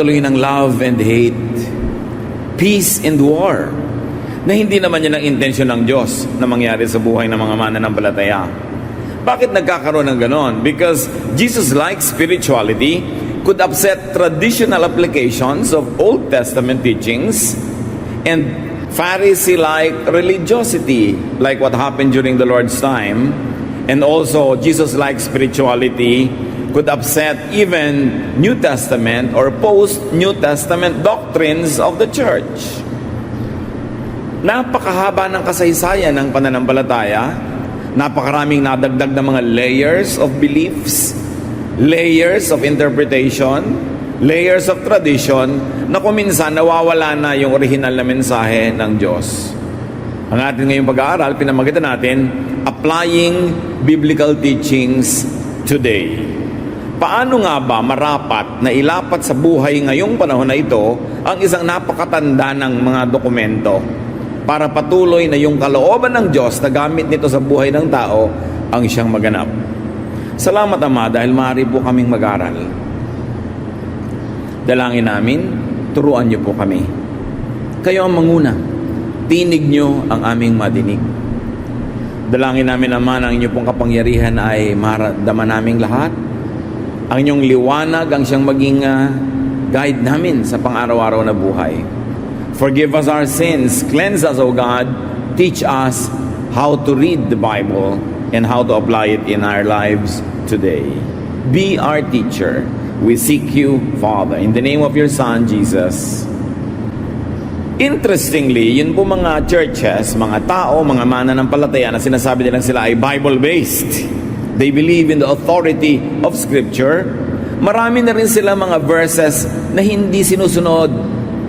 tuloy ng love and hate, peace and war, na hindi naman yan ang intensyon ng Diyos na mangyari sa buhay ng mga mananampalataya. Bakit nagkakaroon ng ganon? Because Jesus-like spirituality could upset traditional applications of Old Testament teachings and Pharisee-like religiosity, like what happened during the Lord's time. And also, Jesus-like spirituality could upset even New Testament or post-New Testament doctrines of the church. Napakahaba ng kasaysayan ng pananampalataya, napakaraming nadagdag na mga layers of beliefs, layers of interpretation, layers of tradition, na kung minsan nawawala na yung original na mensahe ng Diyos. Ang ating ngayong pag-aaral, pinamagitan natin, Applying Biblical Teachings Today. Paano nga ba marapat na ilapat sa buhay ngayong panahon na ito ang isang napakatanda ng mga dokumento para patuloy na yung kalooban ng Diyos na gamit nito sa buhay ng tao ang siyang maganap? Salamat, Ama, dahil maaari po kaming mag-aral. Dalangin namin, turuan niyo po kami. Kayo ang manguna. Tinig niyo ang aming madinig. Dalangin namin, Ama, na ang inyong pong kapangyarihan ay maramdaman naming lahat. Ang inyong liwanag ang siyang maging guide namin sa pang-araw-araw na buhay. Forgive us our sins. Cleanse us, O God. Teach us how to read the Bible and how to apply it in our lives today. Be our teacher. We seek you, Father, in the name of your Son, Jesus. Interestingly, yun po mga churches, mga tao, mga mananampalataya na sinasabi nilang sila ay Bible-based. They believe in the authority of Scripture. Marami na rin sila mga verses na hindi sinusunod,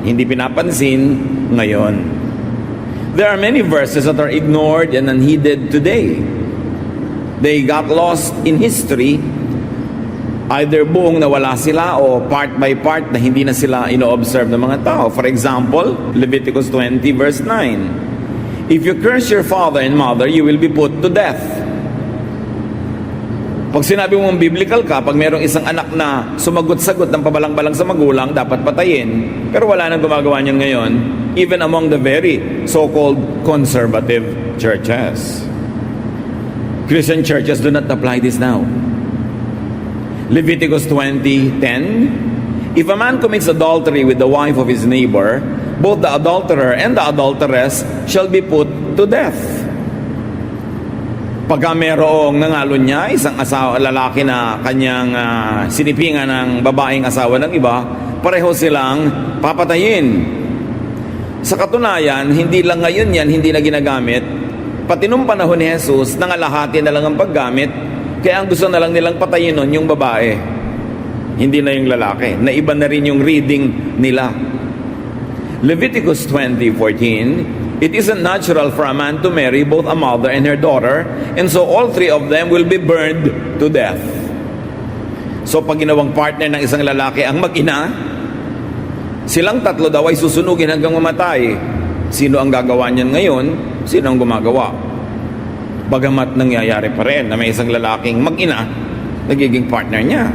hindi pinapansin ngayon. There are many verses that are ignored and unheeded today. They got lost in history. Either buong nawala sila o part by part na hindi na sila ino-observe ng mga tao. For example, Leviticus 20 verse 9. If you curse your father and mother, you will be put to death. Pag sinabi mong biblical ka, pag merong isang anak na sumagot-sagot ng pabalang-balang sa magulang, dapat patayin. Pero wala nang gumagawa niyan ngayon, even among the very so-called conservative churches. Christian churches do not apply this now. Leviticus 20:10, if a man commits adultery with the wife of his neighbor, both the adulterer and the adulteress shall be put to death. Pagka merong nangalo niya, isang lalaki na kanyang sinipingan ng babaeng asawa ng iba, pareho silang papatayin. Sa katunayan, hindi lang ngayon yan, hindi na ginagamit. Pati nung panahon ni Jesus, nangalahati na lang ang paggamit, kaya ang gusto na lang nilang patayin nun yung babae. Hindi na yung lalaki. Naiba na rin yung reading nila. Leviticus 20:14, it isn't natural for a man to marry both a mother and her daughter, and so all three of them will be burned to death. So pag ginawang partner ng isang lalaki ang mag-ina, silang tatlo daw ay susunugin hanggang mamatay. Sino ang gagawa niyan ngayon? Sino ang gumagawa? Bagamat nangyayari pa rin na may isang lalaking mag-ina, nagiging partner niya.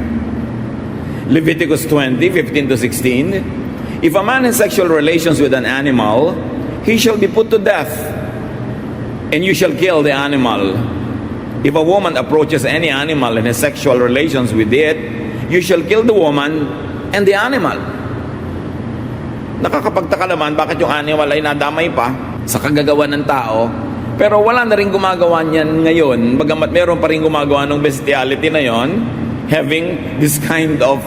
Leviticus 20:15-16, if a man has sexual relations with an animal, he shall be put to death, and you shall kill the animal. If a woman approaches any animal and has sexual relations with it, you shall kill the woman and the animal. Nakakapagtaka naman bakit yung animal ay nadamay pa sa kagagawa ng tao, pero wala na rin gumagawa niyan ngayon, bagamat meron pa rin gumagawa ng bestiality na yon, having this kind of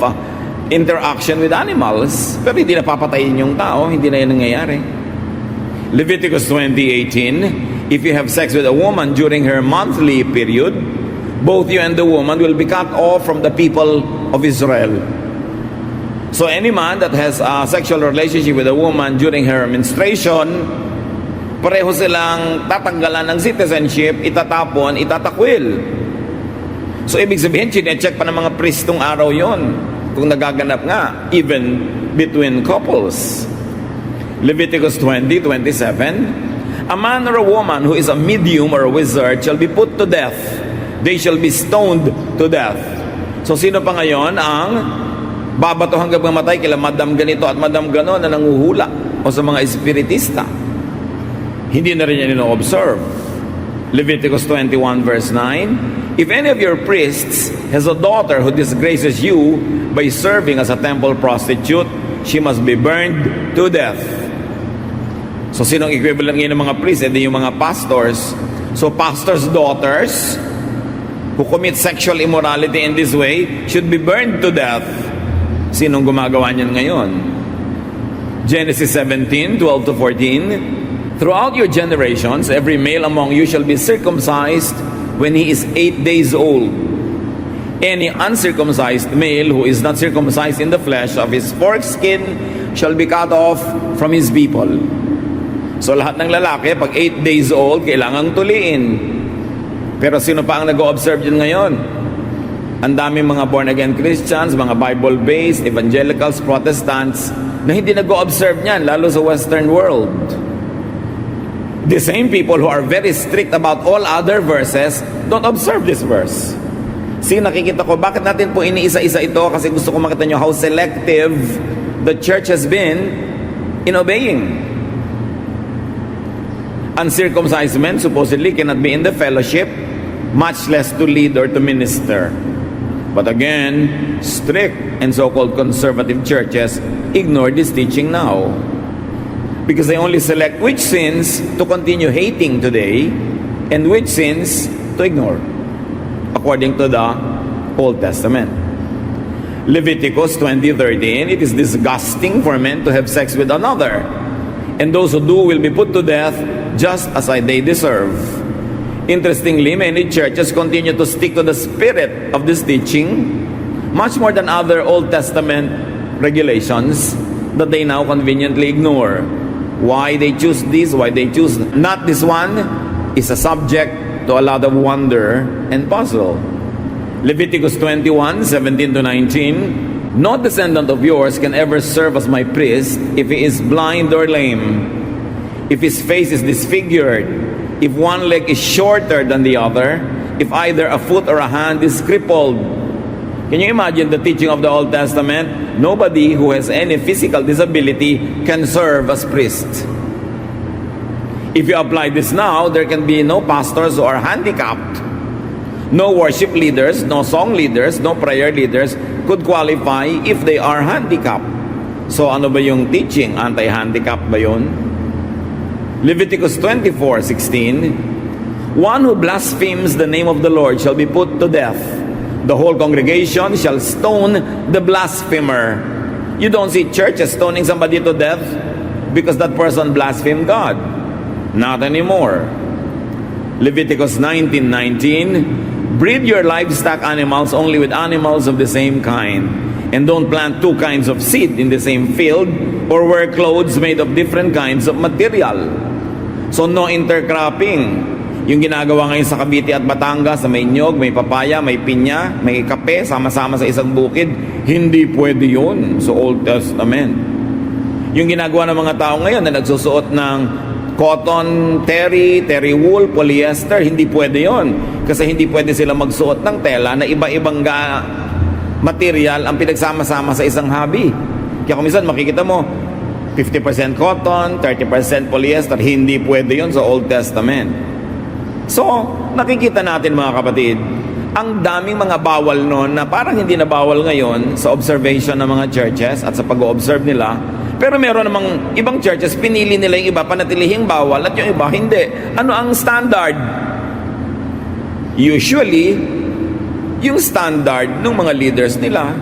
interaction with animals, pero hindi na papatayin yung tao, hindi na yan nangyayari. Leviticus 20:18, if you have sex with a woman during her monthly period, both you and the woman will be cut off from the people of Israel. So any man that has a sexual relationship with a woman during her menstruation, pareho silang tatanggalan ng citizenship, itatapon, itatakwil. So ibig sabihin, chinecheck pa ng mga pristong araw yon kung nagaganap nga, even between couples. Leviticus 20:27, a man or a woman who is a medium or a wizard shall be put to death. They shall be stoned to death. So sino pa ngayon ang babato hanggang mamatay kila madam ganito at madam ganon na nanguhula o sa mga espiritista. Hindi na rin yan ino-observe. Leviticus 21 verse 9, if any of your priests has a daughter who disgraces you by serving as a temple prostitute, she must be burned to death. So sinong equivalent ngayon ng mga priests? Hindi yung mga pastors. So pastors' daughters who commit sexual immorality in this way should be burned to death. Sinong gumagawa niyan ngayon? Genesis 17:12 to 14, throughout your generations, every male among you shall be circumcised when he is 8 days old. Any uncircumcised male who is not circumcised in the flesh of his foreskin shall be cut off from his people. So lahat ng lalaki, pag 8 days old, kailangang tuliin. Pero sino pa ang nag-o-observe yun ngayon? Ang daming mga born-again Christians, mga Bible-based, evangelicals, Protestants, na hindi nag-o-observe niyan, lalo sa Western world. The same people who are very strict about all other verses don't observe this verse. See, nakikita ko, bakit natin po iniisa-isa ito? Kasi gusto ko makita nyo how selective the church has been in obeying. Uncircumcised men supposedly cannot be in the fellowship, much less to lead or to minister. But again, strict and so-called conservative churches ignore this teaching now, because they only select which sins to continue hating today and which sins to ignore, according to the Old Testament. Leviticus 20:13, it is disgusting for men to have sex with another, and those who do will be put to death just as they deserve. Interestingly, many churches continue to stick to the spirit of this teaching much more than other Old Testament regulations that they now conveniently ignore. Why they choose this, why they choose not this one, is a subject to a lot of wonder and puzzle. Leviticus 21:17 to 19, no descendant of yours can ever serve as my priest if he is blind or lame, if his face is disfigured, if one leg is shorter than the other, if either a foot or a hand is crippled. Can you imagine the teaching of the Old Testament? Nobody who has any physical disability can serve as priest. If you apply this now, there can be no pastors who are handicapped. No worship leaders, no song leaders, no prayer leaders could qualify if they are handicapped. So ano ba yung teaching? Anti-handicap ba yun? Leviticus 24:16, one who blasphemes the name of the Lord shall be put to death. The whole congregation shall stone the blasphemer. You don't see churches stoning somebody to death because that person blasphemed God. Not anymore. Leviticus 19:19, breed your livestock animals only with animals of the same kind, and don't plant two kinds of seed in the same field or wear clothes made of different kinds of material. So no intercropping. Yung ginagawa ngayon sa Cavite at Batangas, may nyog, may papaya, may pinya, may kape, sama-sama sa isang bukid, hindi pwede yun sa Old Testament. Yung ginagawa ng mga tao ngayon na nagsusuot ng cotton, terry wool, polyester, hindi pwede yon. Kasi hindi pwede sila magsuot ng tela na iba-ibang material ang pinagsama-sama sa isang hobby. Kaya kung minsan makikita mo, 50% cotton, 30% polyester, hindi pwede yon sa Old Testament. So, nakikita natin mga kapatid, ang daming mga bawal noon na parang hindi na bawal ngayon sa observation ng mga churches at sa pag-o-observe nila. Pero meron namang ibang churches, pinili nila yung iba, panatilihing bawal, at yung iba, hindi. Ano ang standard? Usually, yung standard ng mga leaders nila.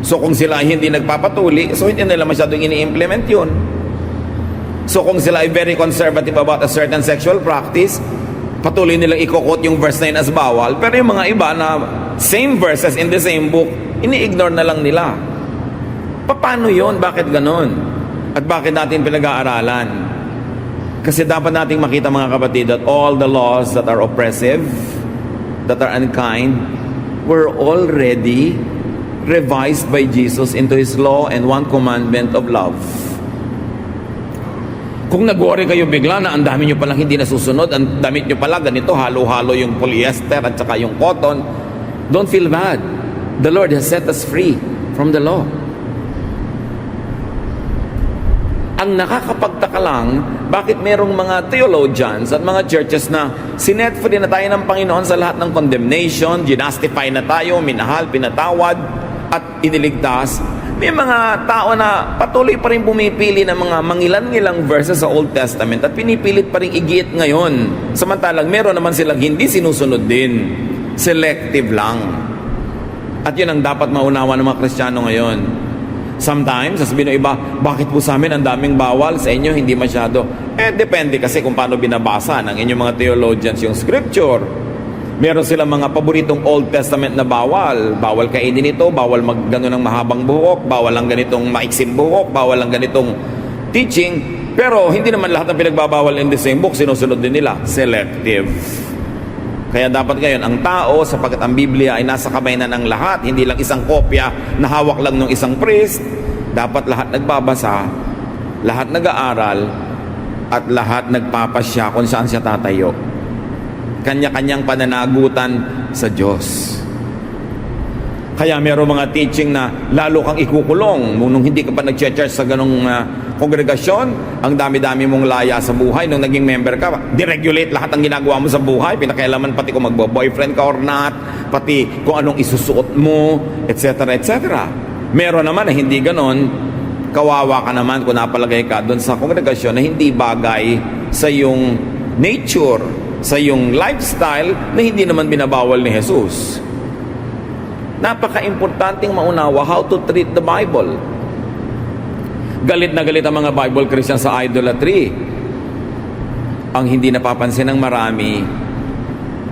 So kung sila ay hindi nagpapatuli, so hindi nila masyadong ini-implement yun. So kung sila ay very conservative about a certain sexual practice, patuloy nilang ikokot yung verse na yun as bawal. Pero yung mga iba na same verses in the same book, ini-ignore na lang nila. Paano yun? Bakit ganon? At bakit natin pinag-aaralan? Kasi dapat nating makita mga kapatid that all the laws that are oppressive, that are unkind, were already revised by Jesus into His law and one commandment of love. Kung nag-worry kayo bigla na ang dami nyo palang hindi nasusunod, ang damit nyo pala ganito, halo-halo yung polyester at saka yung cotton, don't feel bad. The Lord has set us free from the law. Ang nakakapagtaka lang, bakit merong mga theologians at mga churches na sinet free na tayo ng Panginoon sa lahat ng condemnation, ginastify na tayo, minahal, pinatawad, at iniligtas. May mga tao na patuloy pa rin pumipili ng mga mangilan-ngilang verses sa Old Testament at pinipilit pa rin igiit ngayon. Samantalang meron naman silang hindi sinusunod din. Selective lang. At yun ang dapat maunawa ng mga Kristiyano ngayon. Sometimes, sasabihin ng iba, bakit po sa amin ang daming bawal, sa inyo hindi masyado? Depende kasi kung paano binabasa ng inyong mga theologians yung scripture. Meron silang mga paboritong Old Testament na bawal. Bawal kainin ito, bawal maggano ng mahabang buhok, bawal ang ganitong maiksing buhok, bawal ang ganitong teaching. Pero hindi naman lahat ng pinagbabawal in the same book, sinusunod din nila. Selective. Kaya dapat ngayon, ang tao, sapagkat ang Biblia ay nasa kamay na ng lahat, hindi lang isang kopya na hawak lang ng isang priest, dapat lahat nagbabasa, lahat nag-aaral, at lahat nagpapasya kung saan siya tatayo. Kanya-kanyang pananagutan sa Diyos. Kaya meron mga teaching na lalo kang ikukulong nung hindi ka pa nag-charge sa ganong kongregasyon, ang dami-dami mong laya sa buhay nung naging member ka, deregulate lahat ang ginagawa mo sa buhay, pinakailaman pati kung magbo-boyfriend ka or not, pati kung anong isusuot mo, etc. etc. Meron naman na hindi ganon, kawawa ka naman kung napalagay ka doon sa kongregasyon na hindi bagay sa iyong nature, sa iyong lifestyle na hindi naman binabawal ni Jesus. Napaka-importanting maunawa how to treat the Bible. Galit na galit ang mga Bible Christians sa idolatry. Ang hindi napapansin ng marami,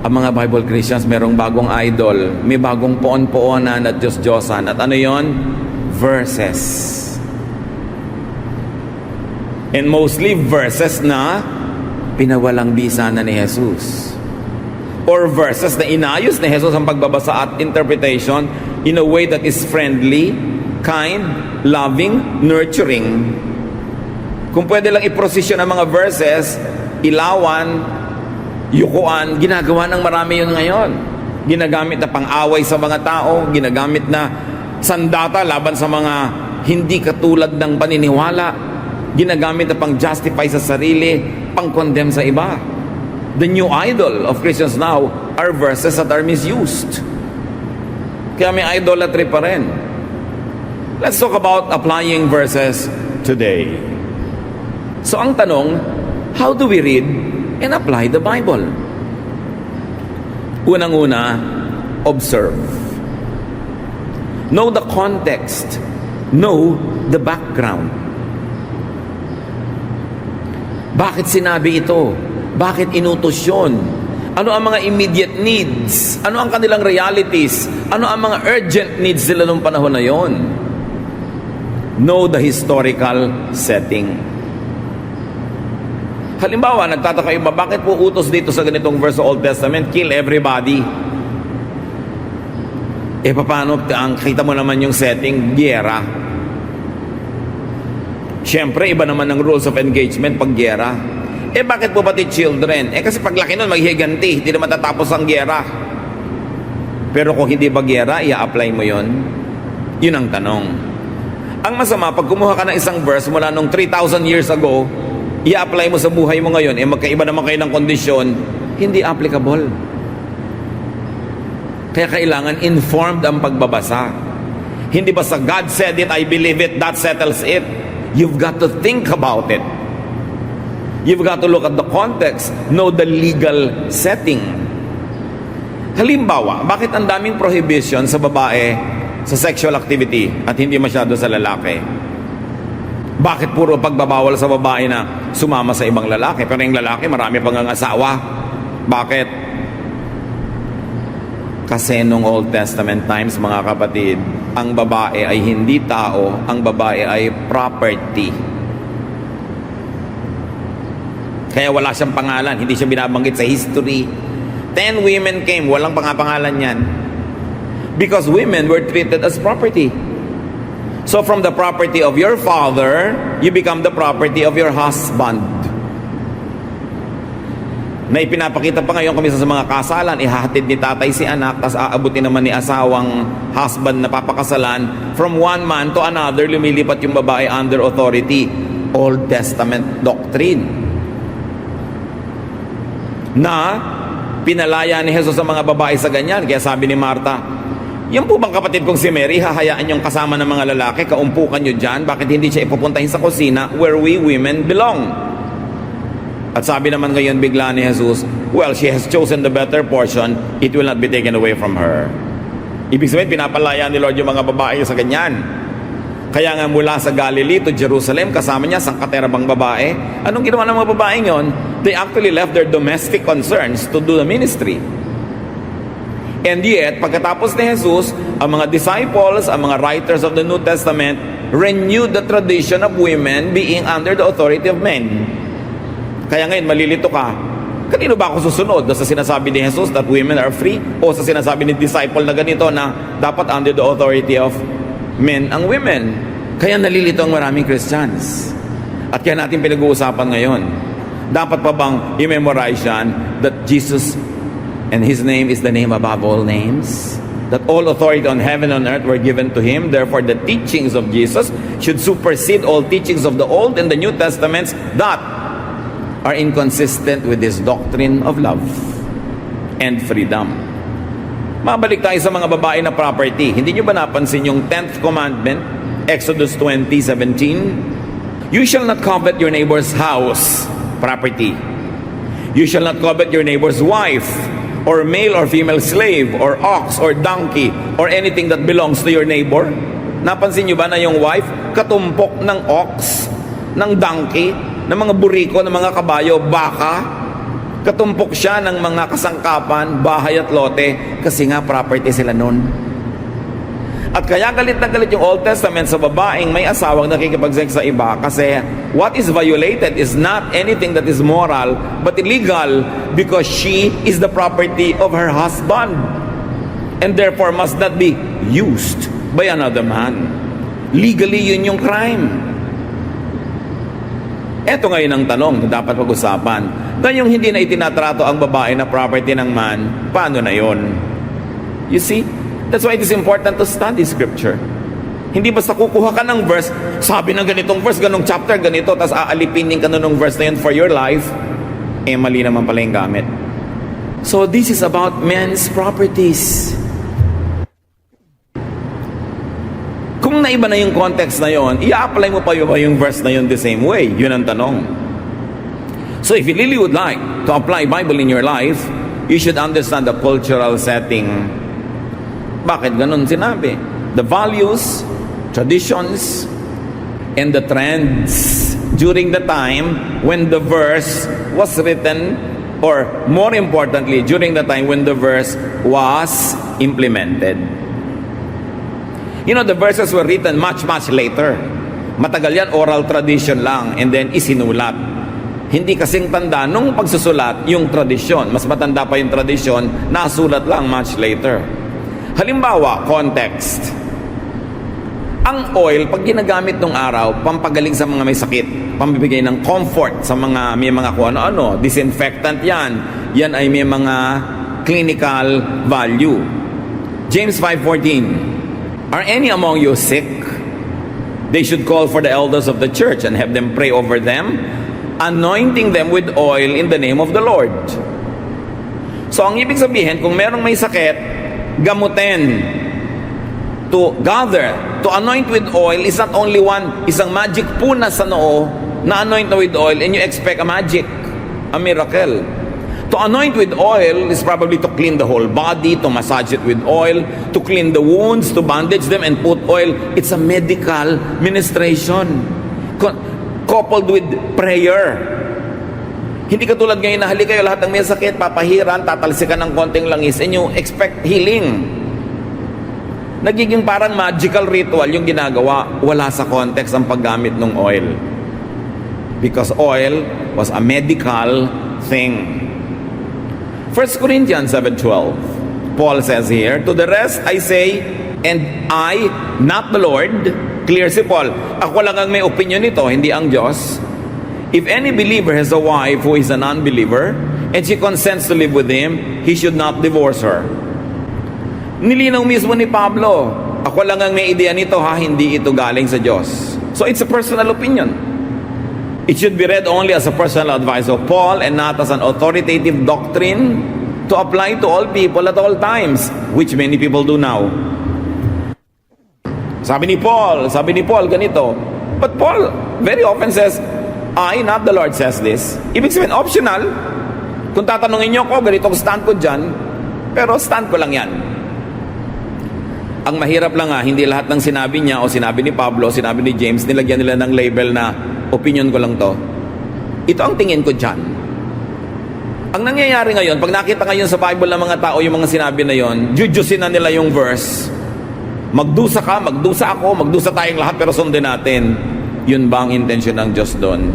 ang mga Bible Christians merong bagong idol, may bagong poon-poonan at Diyos-Diyosan. At ano yon? Verses. And mostly verses na pinawalang bisa na ni Jesus. Or verses na inayos ni Jesus ang pagbabasa at interpretation in a way that is friendly, kind, loving, nurturing. Kung pwede lang i-prosesyon ang mga verses, ilawan, yukuan, ginagawa ng marami yun ngayon. Ginagamit na pang-away sa mga tao, ginagamit na sandata laban sa mga hindi katulad ng paniniwala, ginagamit na pang-justify sa sarili, pang-condemn sa iba. The new idol of Christians now are verses that are misused. Kaya may idolatry pa rin. Let's talk about applying verses today. So ang tanong, how do we read and apply the Bible? Unang-una, observe. Know the context. Know the background. Bakit sinabi ito? Bakit inutos yun? Ano ang mga immediate needs? Ano ang kanilang realities? Ano ang mga urgent needs nila nung panahon na yon? Know the historical setting. Halimbawa, nagtataka iba, bakit po utos dito sa ganitong verse sa Old Testament, kill everybody? Paano? Kita mo naman yung setting, gyera. Siyempre, iba naman ang rules of engagement pag gyera. Bakit po pati children? Kasi paglaki nun, maghihiganti. Hindi naman tatapos ang gyera. Pero kung hindi ba gyera, i-apply mo yon? Yun ang tanong. Ang masama, pag kumuha ka ng isang verse mula nung 3,000 years ago, i-apply mo sa buhay mo ngayon, magkaiba naman kayo ng kondisyon, hindi applicable. Kaya kailangan informed ang pagbabasa. Hindi basta God said it, I believe it, that settles it. You've got to think about it. You've got to look at the context, know the legal setting. Halimbawa, bakit ang daming prohibition sa babae sa sexual activity at hindi masyado sa lalaki? Bakit puro pagbabawal sa babae na sumama sa ibang lalaki, pero yung lalaki marami pang asawa? Bakit? Kasi nung Old Testament times, mga kapatid, ang babae ay hindi tao, ang babae ay property. Kaya wala siyang pangalan, hindi siya binabanggit sa history. 10 women came, walang pangalan yan. Because women were treated as property. So from the property of your father, you become the property of your husband. na ipinapakita pa ngayon kami sa mga kasalan, ihahatid ni tatay si anak, tas aabutin naman ni asawang husband na papakasalan. From one man to another, lumilipat yung babae under authority. Old Testament doctrine na pinalaya ni Jesus sa mga babae sa ganyan. Kaya sabi ni Marta, yan po bang kapatid kong si Mary, hahayaan yung kasama ng mga lalaki, kaumpukan nyo dyan? Bakit hindi siya ipupuntahin sa kusina where we women belong? At sabi naman ngayon bigla ni Jesus, well, she has chosen the better portion, it will not be taken away from her. Ibig sabihin, pinapalaya ni Lord yung mga babae sa ganyan. Kaya nga mula sa Galilee to Jerusalem, kasama niya sangkaterabang babae. Anong ginawa ng mga babae yon? They actually left their domestic concerns to do the ministry. And yet, pagkatapos ni Jesus, ang mga disciples, ang mga writers of the New Testament, renewed the tradition of women being under the authority of men. Kaya ngayon, malilito ka, kanino ba ako susunod? Sa sinasabi ni Jesus that women are free? O sa sinasabi ni disciple na ganito na dapat under the authority of men ang women? Kaya nalilito ang maraming Christians. At kaya natin pinag-uusapan ngayon, dapat pa bang i-memorize yan that Jesus and His name is the name above all names? That all authority on heaven and earth were given to Him. Therefore, the teachings of Jesus should supersede all teachings of the Old and the New Testaments that are inconsistent with this doctrine of love and freedom. Mabalik tayo sa mga babae na property. Hindi nyo ba napansin yung 10th commandment, Exodus 20:17? You shall not covet your neighbor's house, property. You shall not covet your neighbor's wife, or male or female slave, or ox, or donkey, or anything that belongs to your neighbor. Napansin nyo ba na yung wife, katumpok ng ox, ng donkey, ng mga buriko, ng mga kabayo, baka, katumpok siya ng mga kasangkapan, bahay at lote, kasi nga property sila nun. At kaya galit na galit yung Old Testament sa babaeng may asawang nakikipag-sex sa iba, kasi what is violated is not anything that is moral, but illegal, because she is the property of her husband, and therefore must not be used by another man. Legally, yun yung crime. Eto ngayon ang tanong na dapat pag-usapan. Ganyong hindi na itinatrato ang babae na property ng man, paano na yon? You see? That's why it is important to study Scripture. Hindi basta kukuha ka ng verse, sabi ng ganitong verse, ganong chapter, ganito, tapos aalipinin ka na ng verse na yun for your life, eh mali naman pala yung gamit. So this is about men's properties. Kung naiba na yung context na yon, i-apply mo pa yung verse na yon the same way? Yun ang tanong. So if you really would like to apply Bible in your life, you should understand the cultural setting. Bakit ganun sinabi? The values, traditions, and the trends during the time when the verse was written, or more importantly, during the time when the verse was implemented. You know, the verses were written much later. Matagal yan, oral tradition lang, and then isinulat. Hindi kasing tanda nung pagsusulat yung tradisyon. Mas matanda pa yung tradisyon, nasulat lang much later. Halimbawa, context. Ang oil, pag ginagamit nung araw, pampagaling sa mga may sakit, pambibigay ng comfort sa mga may mga kung ano-ano, disinfectant yan. Yan ay may mga clinical value. James 5:14. Are any among you sick? They should call for the elders of the church and have them pray over them, anointing them with oil in the name of the Lord. So ang ibig sabihin, kung merong may sakit, gamutin. To gather, to anoint with oil is not only isang magic punas sa noo na anoint na with oil and you expect a magic, a miracle. To anoint with oil is probably to clean the whole body, to massage it with oil, to clean the wounds, to bandage them and put oil. It's a medical ministration coupled with prayer. Hindi katulad ngayon na hali kayo lahat ng may sakit, papahiran, tatalsikan ng konting langis and you expect healing. Nagiging parang magical ritual yung ginagawa, wala sa context ang paggamit ng oil. Because oil was a medical thing. 1 Corinthians 7:12, Paul says here, to the rest I say, and I, not the Lord, clear si Paul, ako lang ang may opinion nito, hindi ang Diyos. If any believer has a wife who is an unbeliever, and she consents to live with him, he should not divorce her. Nilinaw mismo ni Pablo, ako lang ang may ideya nito ha, hindi ito galing sa Diyos. So it's a personal opinion. It should be read only as a personal advice of Paul and not as an authoritative doctrine to apply to all people at all times, which many people do now. Sabi ni Paul ganito. But Paul very often says, I, not the Lord, says this. Ibig sabihin, optional. Kung tatanungin niyo ako, ganito ang stand ko dyan, pero stand ko lang yan. Ang mahirap lang hindi lahat ng sinabi niya o sinabi ni Pablo, sinabi ni James, nilagyan nila ng label na opinion ko lang to. Ito ang tingin ko dyan. Ang nangyayari ngayon, pag nakita ngayon sa Bible ng mga tao yung mga sinabi na yon, jujusin na nila yung verse. Magdusa ka, magdusa ako, magdusa tayong lahat pero sundin natin. Yun ba ang intensyon ng Diyos doon?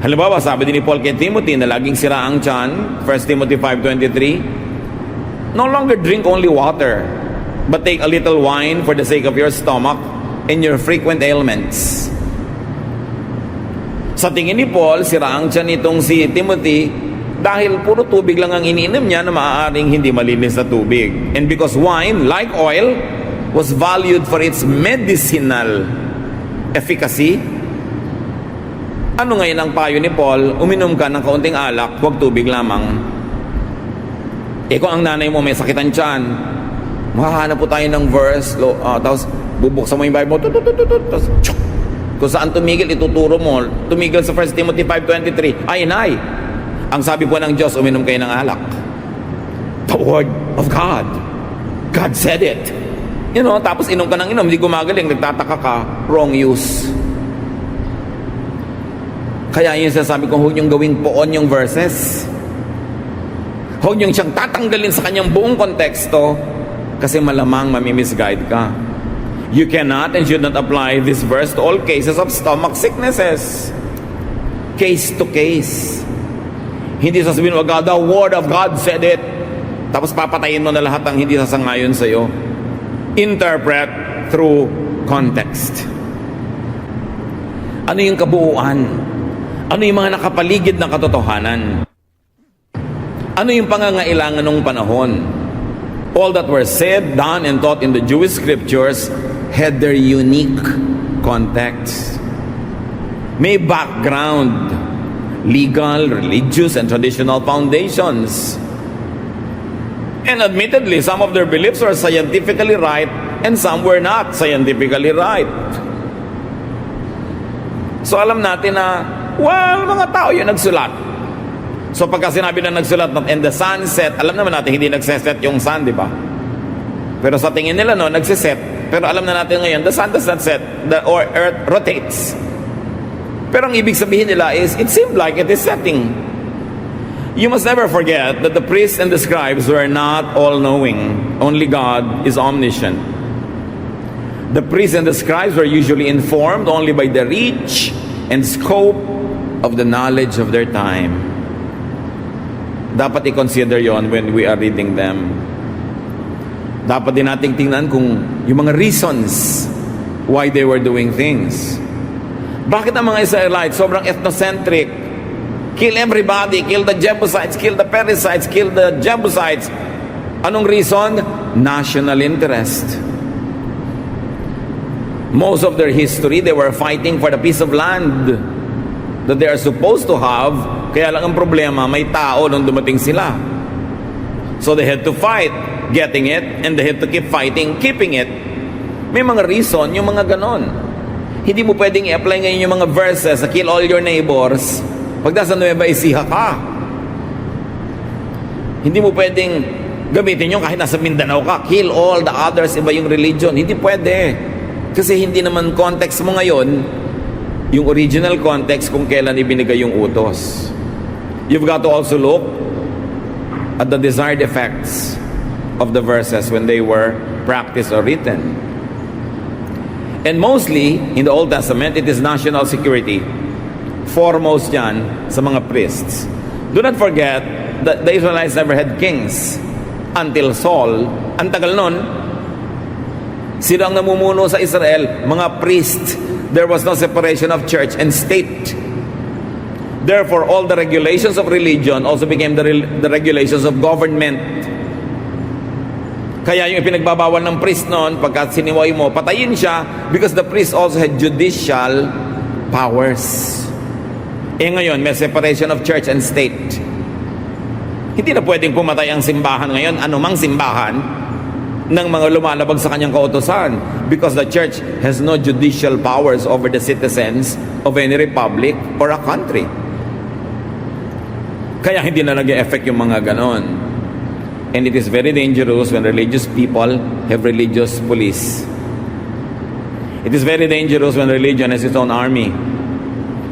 Halimbawa, sabi din ni Paul kay Timothy na laging sira ang tiyan, 1 Timothy 5:23, no longer drink only water, but take a little wine for the sake of your stomach and your frequent ailments. Sa tingin ni Paul, sira ang tiyan nitong si Timothy dahil puro tubig lang ang iniinom niya na maaaring hindi malinis na tubig. And because wine, like oil, was valued for its medicinal efficacy, ano ngayon ang payo ni Paul? Uminom ka ng kaunting alak, huwag tubig lamang. Kung ang nanay mo may sakitan tiyan, mahahanap po tayo ng verse, tapos bubuksan mo yung Bible, tapos kung saan tumigil, ituturo mo. Tumigil sa 1 Timothy 5:23. Ay, nay, ang sabi po ng Diyos, uminom kayo ng alak. The word of God. God said it. Tapos inom ka ng inom, hindi gumagaling, nagtataka ka, wrong use. Kaya yun sasabi ko, huwag niyong gawing poon yung verses. Huwag niyong siyang tatanggalin sa kanyang buong konteksto kasi malamang mamimisguide ka. You cannot and should not apply this verse to all cases of stomach sicknesses. Case to case. Hindi sasabihin mo, God, the word of God said it. Tapos papatayin mo na lahat ang hindi sasangayon sa'yo. Interpret through context. Ano yung kabuuan? Ano yung mga nakapaligid na katotohanan? Ano yung pangangailangan ng panahon? All that were said, done, and taught in the Jewish scriptures had their unique context. May background, legal, religious, and traditional foundations. And admittedly, some of their beliefs were scientifically right and some were not scientifically right. So alam natin na, mga tao yung nagsulat. So pagka sinabi na nagsulat, and the sun set, alam naman natin hindi nagseset yung sun, di ba? Pero sa tingin nila nagsiset. Pero alam na natin ngayon, the sun does not set, or earth rotates. Pero ang ibig sabihin nila is, it seemed like it is setting. You must never forget that the priests and the scribes were not all-knowing. Only God is omniscient. The priests and the scribes were usually informed only by the reach and scope of the knowledge of their time. Dapat i-consider yon when we are reading them. Dapat din nating tingnan kung yung mga reasons why they were doing things. Bakit ang mga Israelites sobrang ethnocentric? Kill everybody, kill the Jebusites, kill the Perizzites, kill the Jebusites. Anong reason? National interest. Most of their history, they were fighting for the piece of land that they are supposed to have. Kaya lang ang problema, may tao nung dumating sila. So they had to fight getting it, and they had to keep fighting keeping it. May mga reason yung mga ganon. Hindi mo pwedeng i-apply ngayon yung mga verses na kill all your neighbors pag nasa Nueva Ecija ka. Hindi mo pwedeng gamitin yung kahit nasa Mindanao ka, kill all the others, iba yung religion. Hindi pwede. Kasi hindi naman context mo ngayon yung original context kung kailan ibinigay yung utos. You've got to also look at the desired effects of the verses when they were practiced or written. And mostly, in the Old Testament, it is national security. Foremost yan sa mga priests. Do not forget that the Israelites never had kings until Saul. Ang tagal nun, sino ang namumuno sa Israel? Mga priest. There was no separation of church and state. Therefore, all the regulations of religion also became the regulations of government. Kaya yung ipinagbabawal ng priest noon, pagkat siniway mo, patayin siya because the priest also had judicial powers. Ngayon, may separation of church and state. Hindi na pwedeng pumatay ang simbahan ngayon, anumang simbahan, ng mga lumalabag sa kanyang kautusan, because the church has no judicial powers over the citizens of any republic or a country. Kaya hindi na nag-e-effect yung mga ganon. And it is very dangerous when religious people have religious police. It is very dangerous when religion has its own army.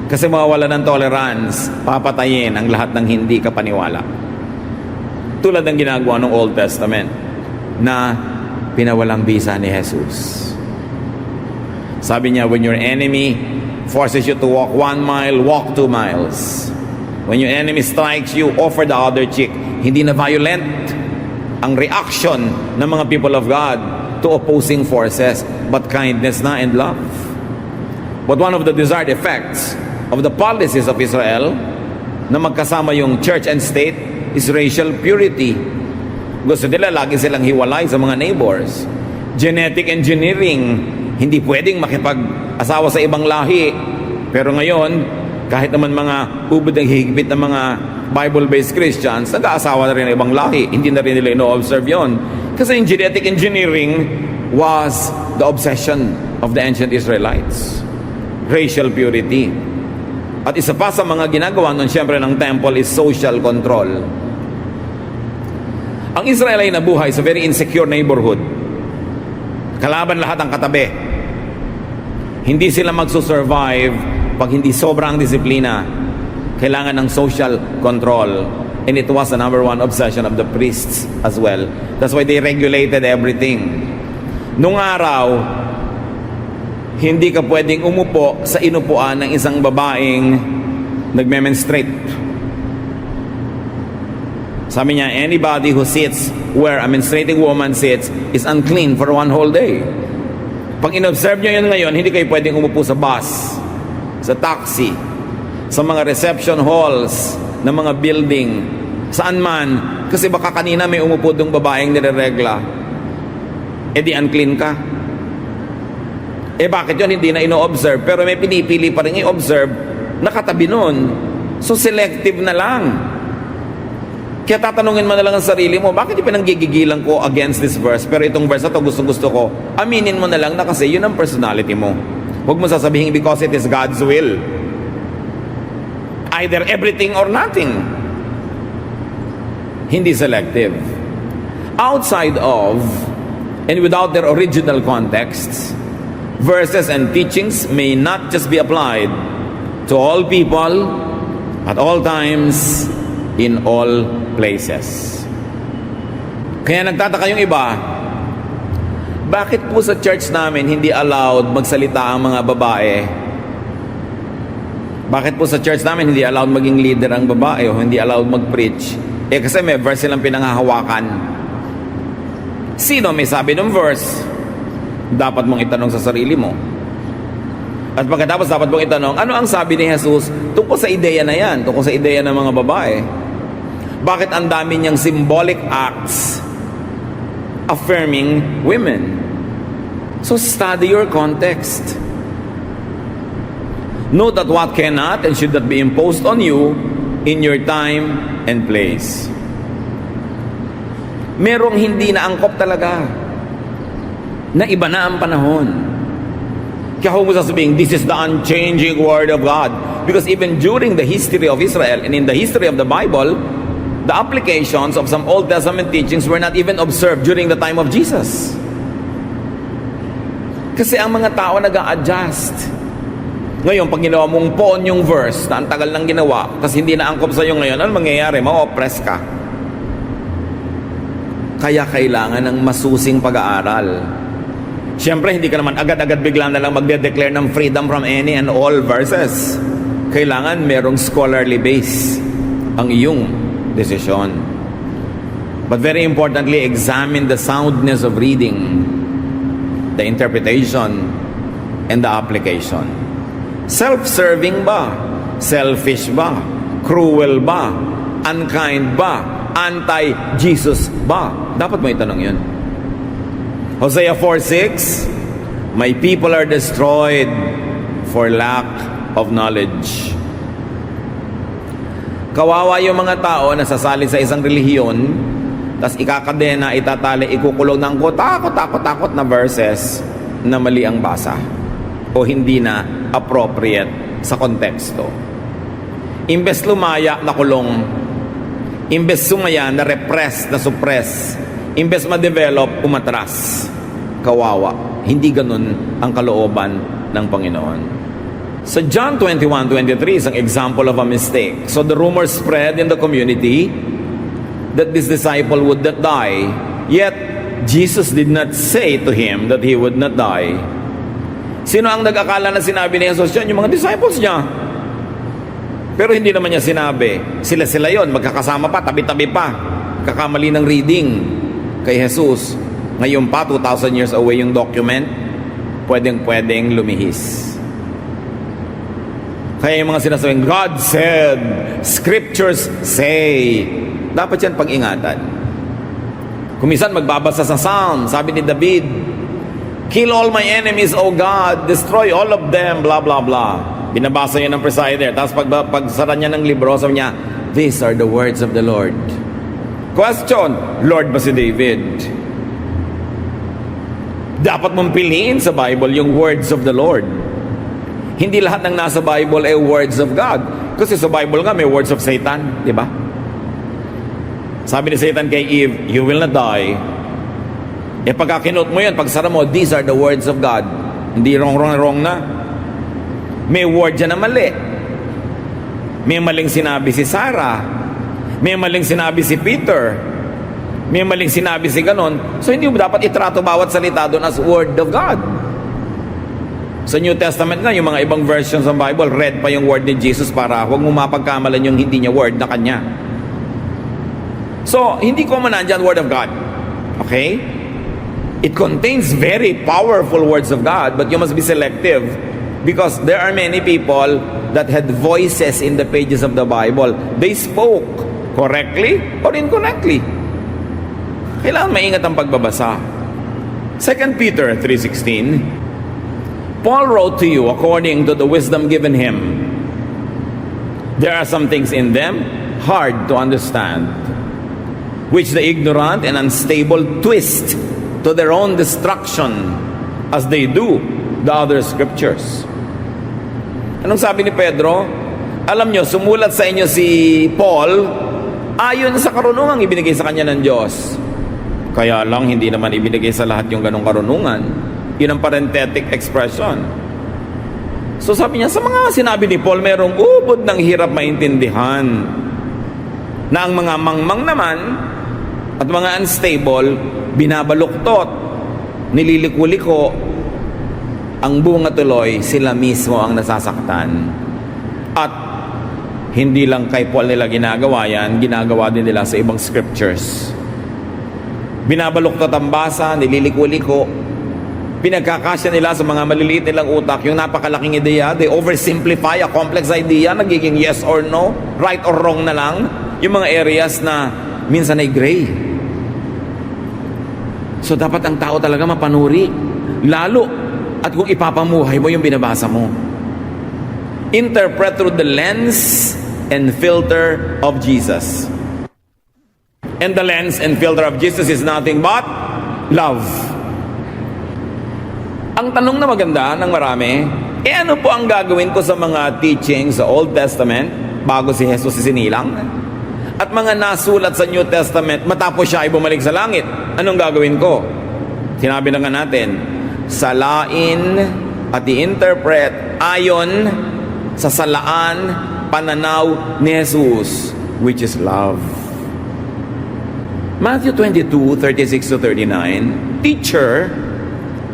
Kasi mawawala ng tolerance, papatayin ang lahat ng hindi kapaniwala. Tulad ng ginagawa ng Old Testament na pinawalang bisa ni Jesus. Sabi niya, when your enemy forces you to walk 1 mile, walk 2 miles. When your enemy strikes you, offer the other cheek. Hindi na violent ang reaction ng mga people of God to opposing forces, but kindness na and love. But one of the desired effects of the policies of Israel na magkasama yung church and state is racial purity. Gusto nila lagi silang hiwalay sa mga neighbors. Genetic engineering, hindi pwedeng makipag-asawa sa ibang lahi. Pero ngayon, kahit naman mga ubod ng higpit ng mga Bible-based Christians, nag-aasawa na rin ng ibang lahi. Hindi na rin nila ino-observe yun. Kasi yung genetic engineering was the obsession of the ancient Israelites. Racial purity. At isa pa sa mga ginagawa nun, siyempre, ng temple is social control. Ang Israel ay nabuhay sa very insecure neighborhood. Kalaban lahat ang katabi. Hindi sila magsusurvive pag hindi sobrang disiplina. Kailangan ng social control. And it was the number one obsession of the priests as well. That's why they regulated everything. Nung araw, hindi ka pwedeng umupo sa inupuan ng isang babaeng nagme-menstruate. Sabi niya, anybody who sits where a menstruating woman sits is unclean for 1 whole day. Pag in-observe nyo yun ngayon, hindi kayo pwedeng umupo sa bus, sa taxi, sa mga reception halls ng mga building, saan man, kasi baka kanina may umupo dong babaeng nireregla, di unclean ka. Bakit yun? Hindi na ino-observe, pero may pinipili pa rin i-observe, nakatabi nun. So selective na lang. Kaya tatanungin mo na lang ang sarili mo, bakit ipinanggigigilan ko against this verse, pero itong verse na to gusto ko, aminin mo na lang na kasi yun ang personality mo. Huwag mo sasabihin because it is God's will. Either everything or nothing. Hindi selective. Outside of and without their original contexts, verses and teachings may not just be applied to all people at all times in all places. Kaya nagtataka yung iba, bakit po sa church namin hindi allowed magsalita ang mga babae? Bakit po sa church namin hindi allowed maging leader ang babae o hindi allowed mag-preach? Kasi may verse silang pinanghahawakan. Sino may sabi ng verse? Dapat mong itanong sa sarili mo. At pagkatapos dapat mong itanong, ano ang sabi ni Jesus tungkol sa ideya na yan, tungkol sa ideya ng mga babae? Bakit ang dami niyang symbolic acts affirming women? So study your context. Know that what cannot and should not be imposed on you in your time and place. Merong hindi na angkop talaga na iba na ang panahon. Kaya huwag mo sasabihin, this is the unchanging word of God. Because even during the history of Israel and in the history of the Bible, the applications of some Old Testament teachings were not even observed during the time of Jesus. Kasi ang mga tao nag-a-adjust. Ngayon, pag ginawa mong poon yung verse na ang tagal nang ginawa, tapos hindi na angkop sa'yo ngayon, ano mangyayari? Ma-oppress ka. Kaya kailangan ng masusing pag-aaral. Siyempre, hindi ka naman agad-agad bigla na lang magde-declare ng freedom from any and all verses. Kailangan merong scholarly base ang iyong desisyon. But very importantly, examine the soundness of reading, the interpretation, and the application. Self-serving ba? Selfish ba? Cruel ba? Unkind ba? Anti-Jesus ba? Dapat mo itanong yun. Hosea 4:6, my people are destroyed for lack of knowledge. Kawawa yung mga tao na sasali sa isang relihiyon, tas ikakadena, itatali, ikukulong ng takot na verses na mali ang basa o hindi na appropriate sa konteksto. Imbes lumaya, nakulong. Imbes sumaya, na-repress, na-suppress. Imbes ma-develop, umatras. Kawawa. Hindi ganun ang kalooban ng Panginoon. Sa John 21:23 is an example of a mistake. So the rumor spread in the community that this disciple would not die. Yet, Jesus did not say to him that he would not die. Sino ang nag-akala na sinabi ni Jesus yun? Yung mga disciples niya. Pero hindi naman niya sinabi. Sila yon, magkakasama pa, tabi-tabi pa. Kakamali ng reading kay Jesus. Ngayon pa, 2,000 years away yung document, pwedeng lumihis. Kaya yung mga sinasabing, God said, Scriptures say, dapat yan pag-ingatan. Kung minsan magbabasa sa Psalm, sabi ni David, kill all my enemies, O God, destroy all of them, blah, blah, blah. Binabasa niya ng presider. Tapos pagsara niya ng libro, sabi niya, these are the words of the Lord. Question, Lord ba si David? Dapat mong piliin sa Bible yung words of the Lord. Hindi lahat ng nasa Bible ay words of God. Kasi sa Bible nga may words of Satan, di ba? Sabi ni Satan kay Eve, you will not die. Pagka kinot mo yan, pagsara mo, these are the words of God. Hindi wrong na. May word dyan na mali. May maling sinabi si Sarah. May maling sinabi si Peter. May maling sinabi si ganon. So hindi mo dapat itrato bawat salita doon as word of God. Sa New Testament nga, yung mga ibang versions ng Bible, read pa yung word ni Jesus para huwag mo mapagkamalan yung hindi niya word na kanya. So, hindi common nandyan word of God. Okay? It contains very powerful words of God, but you must be selective because there are many people that had voices in the pages of the Bible. They spoke correctly or incorrectly. Kailangan maingat ang pagbabasa. 2 Peter 3:16, Paul wrote to you according to the wisdom given him. There are some things in them hard to understand, which the ignorant and unstable twist to their own destruction as they do the other scriptures. Anong sabi ni Pedro? Alam nyo, sumulat sa inyo si Paul ayon sa karunungang ibinigay sa kanya ng Diyos. Kaya lang hindi naman ibinigay sa lahat yung ganong karunungan. Yun ang parenthetic expression. So sabi niya, sa mga sinabi ni Paul, merong ubod ng hirap maintindihan na ang mga mangmang naman at mga unstable, binabaluktot, nililiko-liko, ang bunga tuloy, sila mismo ang nasasaktan. At hindi lang kay Paul nila ginagawa yan, ginagawa din nila sa ibang scriptures. Binabaluktot ang basa, nililiko-liko, pinagkakasya nila sa mga maliliit nilang utak, yung napakalaking ideya, they oversimplify a complex idea, nagiging yes or no, right or wrong na lang, yung mga areas na minsan ay gray. So dapat ang tao talaga mapanuri, lalo at kung ipapamuhay mo yung binabasa mo. Interpret through the lens and filter of Jesus. And the lens and filter of Jesus is nothing but love. Ang tanong na maganda ng marami, ano po ang gagawin ko sa mga teachings sa Old Testament bago si Jesus isinilang? At mga nasulat sa New Testament matapos siya ay bumalik sa langit, anong gagawin ko? Sinabi na nga natin, salain at i-interpret ayon sa salaan pananaw ni Jesus, which is love. Matthew 22:36-39, Teacher,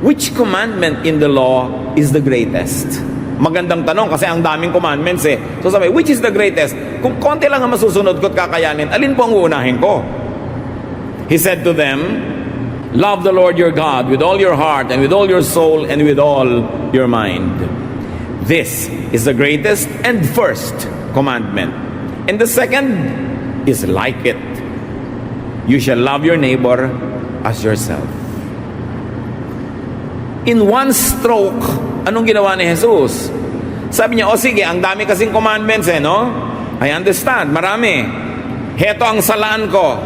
which commandment in the law is the greatest? Magandang tanong kasi ang daming commandments eh. So sabi, which is the greatest? Kung konti lang ang masusunod ko at kakayanin, alin po ang uunahin ko? He said to them, love the Lord your God with all your heart and with all your soul and with all your mind. This is the greatest and first commandment. And the second is like it. You shall love your neighbor as yourself. In one stroke, anong ginawa ni Jesus? Sabi niya, sige, ang dami kasing commandments no? I understand, marami. Heto ang salaan ko.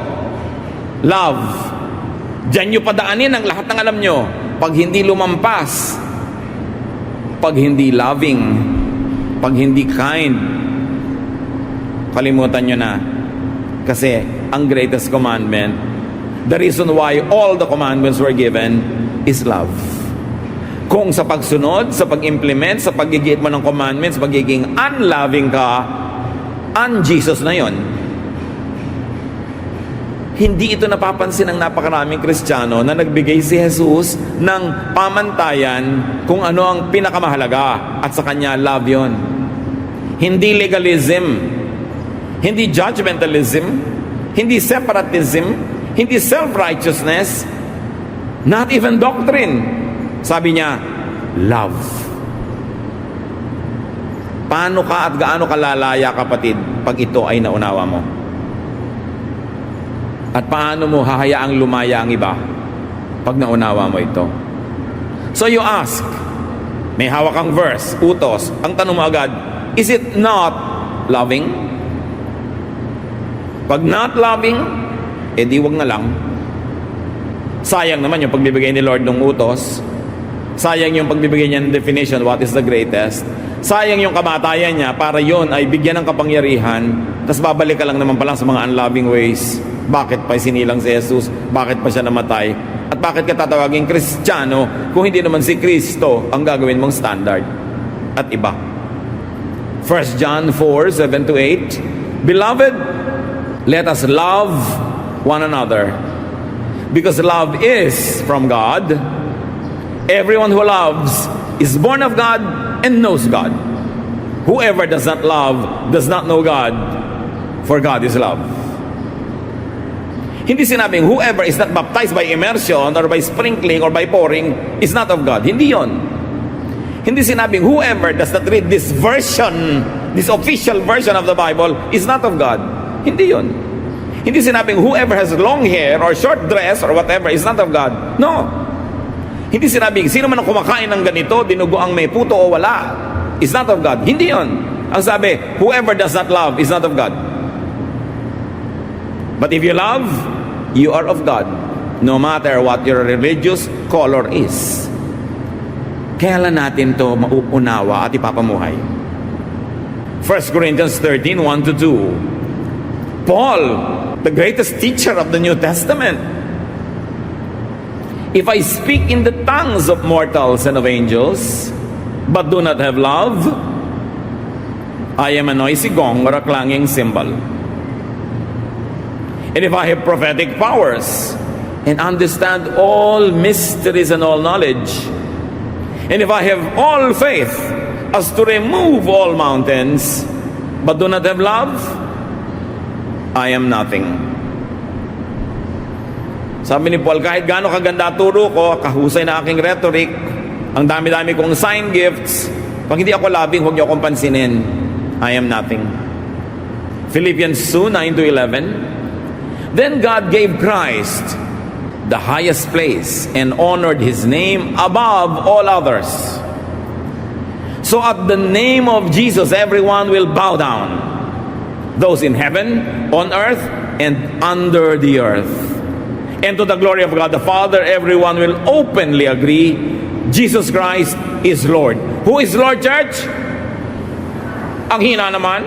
Love. Diyan nyo padaanin ang lahat ng alam nyo. Pag hindi lumampas, pag hindi loving, pag hindi kind, kalimutan nyo na. Kasi ang greatest commandment, the reason why all the commandments were given is love. Kung sa pagsunod, sa pag-implement, sa paggigiit mo ng commandments, magiging unloving ka, un-Jesus na yon. Hindi ito napapansin ng napakaraming Kristiyano na nagbigay si Jesus ng pamantayan kung ano ang pinakamahalaga at sa kanya love yon. Hindi legalism, hindi judgmentalism, hindi separatism, hindi self-righteousness, not even doctrine. Sabi niya, love. Paano ka at gaano kalalaya, kapatid, pag ito ay naunawa mo? At paano mo hahayaang lumaya ang iba pag naunawa mo ito? So you ask, may hawak kang verse, utos, ang tanong mo agad, is it not loving? Pag not loving, edi wag na lang. Sayang naman yung pagbibigay ni Lord ng utos. Sayang yung pagbibigay niya ng definition, what is the greatest. Sayang yung kamatayan niya para yon ay bigyan ng kapangyarihan, tapos babalik ka lang naman pala sa mga unloving ways. Bakit pa sinilang si Jesus? Bakit pa siya namatay? At bakit ka tatawaging Kristiyano kung hindi naman si Kristo ang gagawin mong standard? At iba. 1 John 4:7-8, Beloved, let us love one another, because love is from God. Everyone who loves is born of God and knows God. Whoever does not love does not know God, for God is love. Hindi sinabing whoever is not baptized by immersion or by sprinkling or by pouring is not of God. Hindi yon. Hindi sinabing whoever does not read this version, this official version of the Bible is not of God. Hindi yon. Hindi sinabing whoever has long hair or short dress or whatever is not of God. No. Hindi sinabing sino man ang kumakain ng ganito, dinugo ang may puto o wala, is not of God. Hindi yon. Ang sabi, whoever does not love is not of God. But if you love, you are of God, no matter what your religious color is. Kaya lang natin to mauunawa at ipapamuhay. 1 Corinthians 13:1-2. Paul, the greatest teacher of the New Testament. If I speak in the tongues of mortals and of angels, but do not have love, I am a noisy gong or a clanging cymbal. And if I have prophetic powers and understand all mysteries and all knowledge, and if I have all faith as to remove all mountains, but do not have love, I am nothing. Sabi ni Paul, kahit gaano kaganda turo ko, kahusay na aking rhetoric, ang dami-dami kong sign gifts, pag hindi ako loving, huwag niyo akong pansinin. I am nothing. Philippians 2:9-11. Then God gave Christ the highest place and honored his name above all others. So at the name of Jesus, everyone will bow down. Those in heaven, on earth, and under the earth. And to the glory of God the Father, everyone will openly agree, Jesus Christ is Lord. Who is Lord, church? Ang hina naman,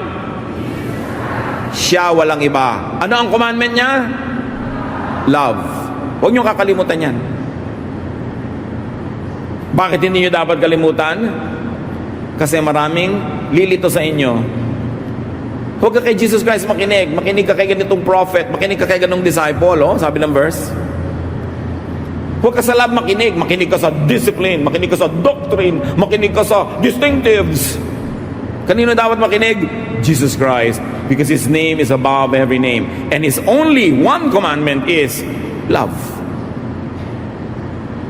siya, walang iba. Ano ang commandment niya? Love. Huwag niyo kakalimutan yan. Bakit hindi niyo dapat kalimutan? Kasi maraming lilito sa inyo. Huwag ka kay Jesus Christ makinig. Makinig ka kay ganitong prophet. Makinig ka kay ganitong disciple. Sabi ng verse. Huwag ka sa love makinig. Makinig ka sa discipline. Makinig ka sa doctrine. Makinig ka sa distinctives. Kanino dapat makinig? Jesus Christ. Because His name is above every name. And His only one commandment is love.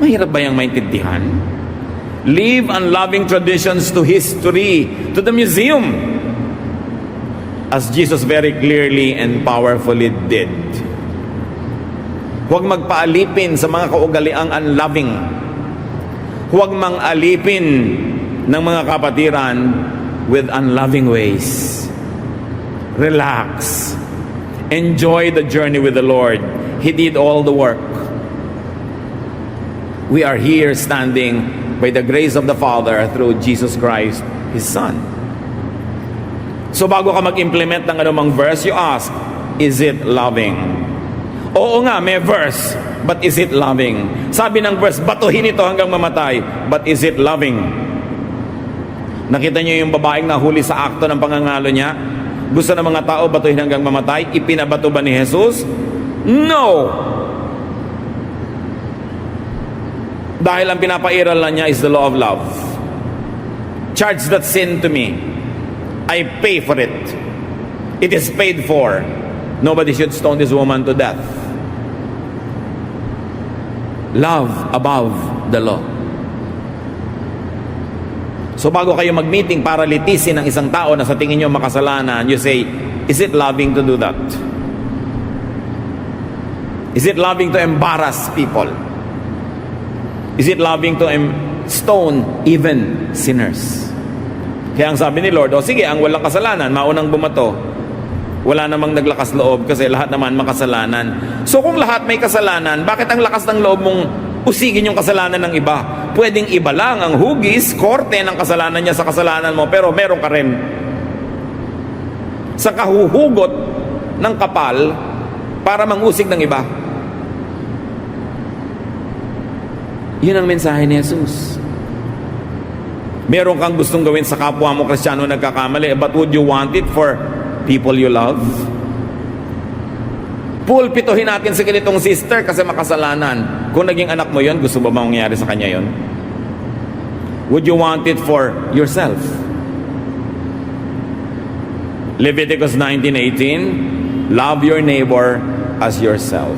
Mahirap ba yung maintindihan? Leave unloving traditions to history, to the museum, as Jesus very clearly and powerfully did. Huwag magpaalipin sa mga kaugaliang unloving. Huwag mang alipin ng mga kapatiran with unloving ways. Relax. Enjoy the journey with the Lord. He did all the work. We are here standing by the grace of the Father through Jesus Christ, His Son. So bago ka mag-implement ng anumang verse, you ask, is it loving? Oo nga, may verse, but is it loving? Sabi ng verse, batuhin ito hanggang mamatay, but is it loving? Nakita niyo yung babaeng nahuli sa akto ng pangangalo niya? Gusto ng mga tao batuhin hanggang mamatay? Ipinabato ba ni Jesus? No! Dahil ang pinapairalan niya is the law of love. Charge that sin to me. I pay for it. It is paid for. Nobody should stone this woman to death. Love above the law. So bago kayo mag-meeting para litisin ng isang tao na sa tingin nyo makasalanan, you say, is it loving to do that? Is it loving to embarrass people? Is it loving to stone even sinners? Kaya ang sabi ni Lord, sige, ang walang kasalanan, maunang bumato. Wala namang naglakas loob kasi lahat naman makasalanan. So kung lahat may kasalanan, bakit ang lakas ng loob mong usigin yung kasalanan ng iba? Pwedeng iba lang ang hugis, korte ng kasalanan niya sa kasalanan mo, pero meron ka rin sa kahuhugot ng kapal para mangusig ng iba. Yun ang mensahe ni Jesus. Meron kang gustong gawin sa kapwa mo Kristiyano nagkakamali, but would you want it for people you love? Pulpituhin natin si ganitong sister kasi makasalanan. Kung naging anak mo yon, gusto ba mangyari sa kanya yon? Would you want it for yourself? Leviticus 19:18, love your neighbor as yourself.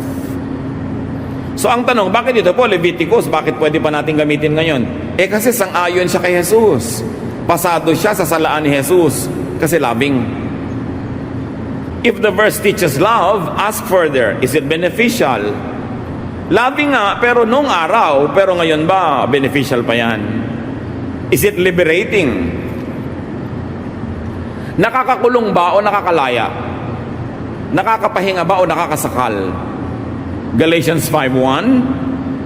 So ang tanong, bakit ito po Leviticus? Bakit pwede pa natin gamitin ngayon? Kasi sang-ayon siya kay Jesus. Pasado siya sa salaan ni Jesus kasi loving. If the verse teaches love, ask further, is it beneficial? Loving nga, pero nung araw, pero ngayon ba beneficial pa yan? Is it liberating? Nakakakulong ba o nakakalaya? Nakakapahinga ba o nakakasakal? Galatians 5:1,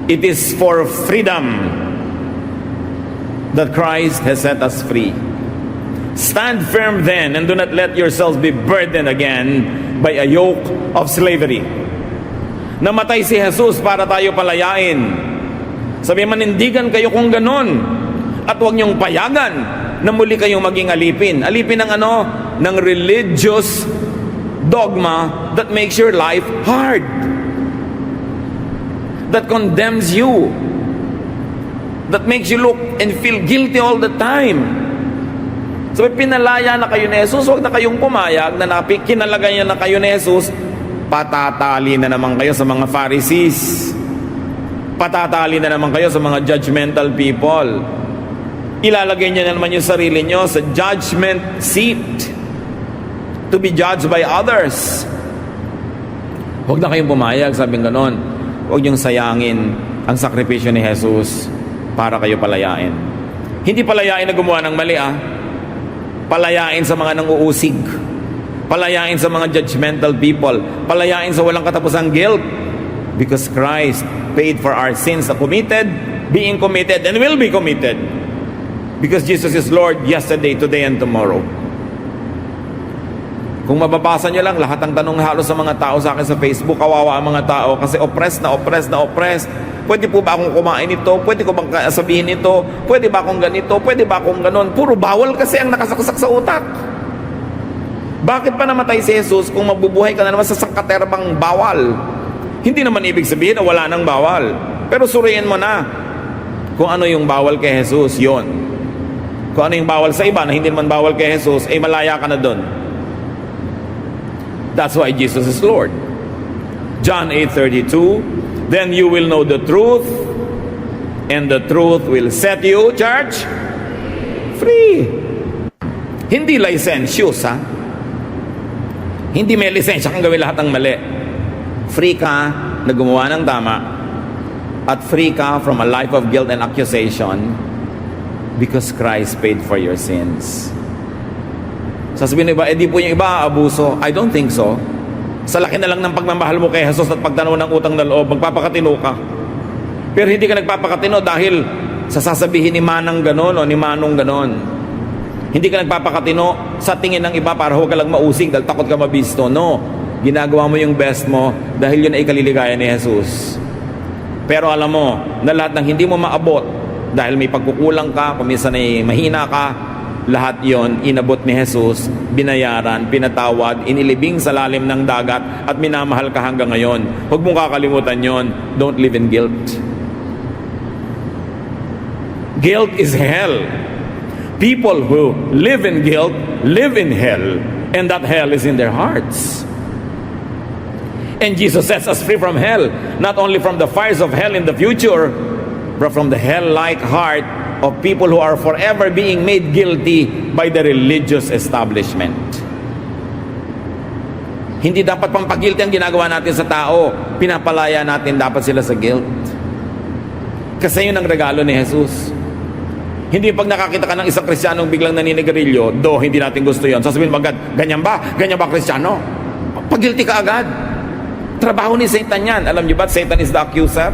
it is for freedom that Christ has set us free. Stand firm then, and do not let yourselves be burdened again by a yoke of slavery. Namatay si Jesus para tayo palayain. Sabi, manindigan kayo kung ganon, at huwag niyong payagan na muli kayong maging alipin. Alipin ng ano? Ng religious dogma that makes your life hard, that condemns you, that makes you look and feel guilty all the time. So pinalaya na kayo ni Jesus, huwag na kayong pumayag na kinalagay na kayo ni Jesus, patatali na naman kayo sa mga Pharisees, patatali na naman kayo sa mga judgmental people. Ilalagay niyo na naman yung sarili niyo sa judgment seat to be judged by others. Huwag na kayong pumayag, sabing ganon. Huwag niyong sayangin ang sakripisyo ni Jesus para kayo palayain. Hindi palayain na gumawa ng mali, palayain sa mga nanguusig, palayain sa mga judgmental people, palayain sa walang katapusang guilt, because Christ paid for our sins, committed, being committed, and will be committed, because Jesus is Lord yesterday, today, and tomorrow. Kung mababasa nyo lang, lahat ng tanong halos sa mga tao sa akin sa Facebook, kawawa ang mga tao kasi oppressed na oppressed na oppressed. Pwede po ba akong kumain ito? Pwede ko bang sabihin ito? Pwede ba akong ganito? Pwede ba akong ganon? Puro bawal kasi ang nakasaksak sa utak. Bakit pa namatay si Jesus kung mabubuhay ka na naman sa sangkaterbang bawal? Hindi naman ibig sabihin na wala nang bawal. Pero suriin mo na kung ano yung bawal kay Jesus, yon. Kung ano yung bawal sa iba na hindi naman bawal kay Jesus, malaya ka na doon. That's why Jesus is Lord. John 8:32, then you will know the truth, And the truth will set you, church, free. Hindi licentious, ha? Hindi may lisensya kang gawin lahat ng mali. Free ka na gumawa ng tama, at free ka from a life of guilt and accusation because Christ paid for your sins. Sasabihin ng iba, di po yung iba abuso. I don't think so. Sa laki na lang ng pagmamahal mo kay Jesus at pagtanaw ng utang na loob, magpapakatino ka. Pero hindi ka nagpapakatino dahil sa sasabihin ni Manang ganon o ni Manong ganon. Hindi ka nagpapakatino sa tingin ng iba para huwag ka lang mausig dahil takot ka mabisto. No. Ginagawa mo yung best mo dahil yun ay ikaliligaya ni Jesus. Pero alam mo na lahat ng hindi mo maabot dahil may pagkukulang ka, kung minsan ay mahina ka, lahat yon inabot ni Jesus, binayaran, pinatawad, inilibing sa lalim ng dagat at minamahal ka hanggang ngayon. Huwag mong kakalimutan yon. Don't live in guilt. Guilt is hell. People who live in guilt live in hell, and that hell is in their hearts. And Jesus sets us free from hell, not only from the fires of hell in the future, but from the hell-like heart of people who are forever being made guilty by the religious establishment. Hindi dapat pampagilty ang ginagawa natin sa tao. Pinapalaya natin dapat sila sa guilt. Kasi yun ang regalo ni Jesus. Hindi pag nakakita ka ng isang Kristiyanong biglang naninigarilyo, do hindi natin gusto yun. Sasabihin mo agad, ganyan ba? Ganyan ba Kristiyano? Pag-guilty ka agad. Trabaho ni Satan yan. Alam niyo ba, Satan is the accuser?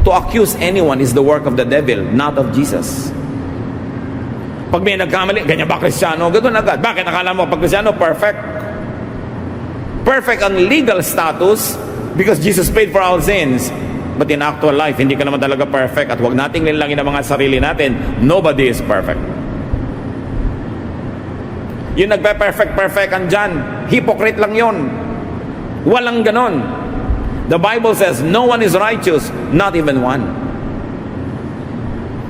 To accuse anyone is the work of the devil, not of Jesus. Pag may nagkamali, ganyan ba Kristiyano? Ganoon agad. Bakit akala mo pag Kristiyano, perfect? Perfect ang legal status because Jesus paid for our sins. But in actual life, hindi ka naman talaga perfect. At huwag nating linlangin ang mga sarili natin. Nobody is perfect. Yung nagpe-perfect andyan, hypocrite lang yon. Walang ganon. The Bible says, no one is righteous, not even one.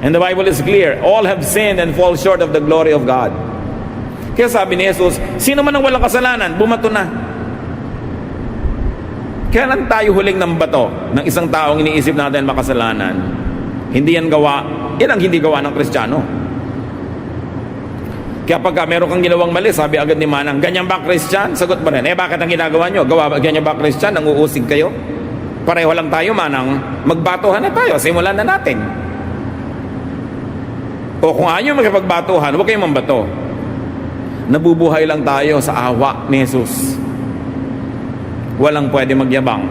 And the Bible is clear, all have sinned and fall short of the glory of God. Kaya sabi ni Jesus, sino man ang walang kasalanan, bumato na. Kailan tayo huling ng bato ng isang taong iniisip natin makasalanan? Hindi yan gawa, yan ang hindi gawa ng Kristiyano. Kaya pagka meron kang ginawang mali, sabi agad ni Manang, ganyan ba Christian? Sagot mo rin, bakit ang ginagawa nyo? Ganyan ba Christian? Nanguusig kayo? Pareho lang tayo, Manang. Magbatuhan na tayo, simulan na natin. O kung ayaw magkapagbatuhan, huwag kayong mambato. Nabubuhay lang tayo sa awa ni Jesus. Walang pwede magyabang.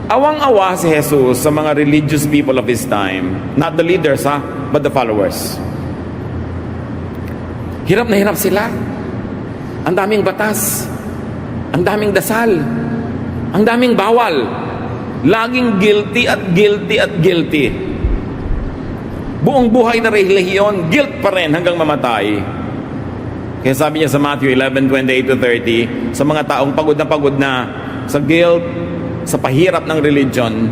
Awang-awa si Jesus sa mga religious people of His time. Not the leaders, but the followers. Hirap na hirap sila. Ang daming batas. Ang daming dasal. Ang daming bawal. Laging guilty at guilty at guilty. Buong buhay na relihiyon, guilt pa rin hanggang mamatay. Kaya sabi niya sa Matthew 11:28-30, sa mga taong pagod na sa guilt, sa pahirap ng religion,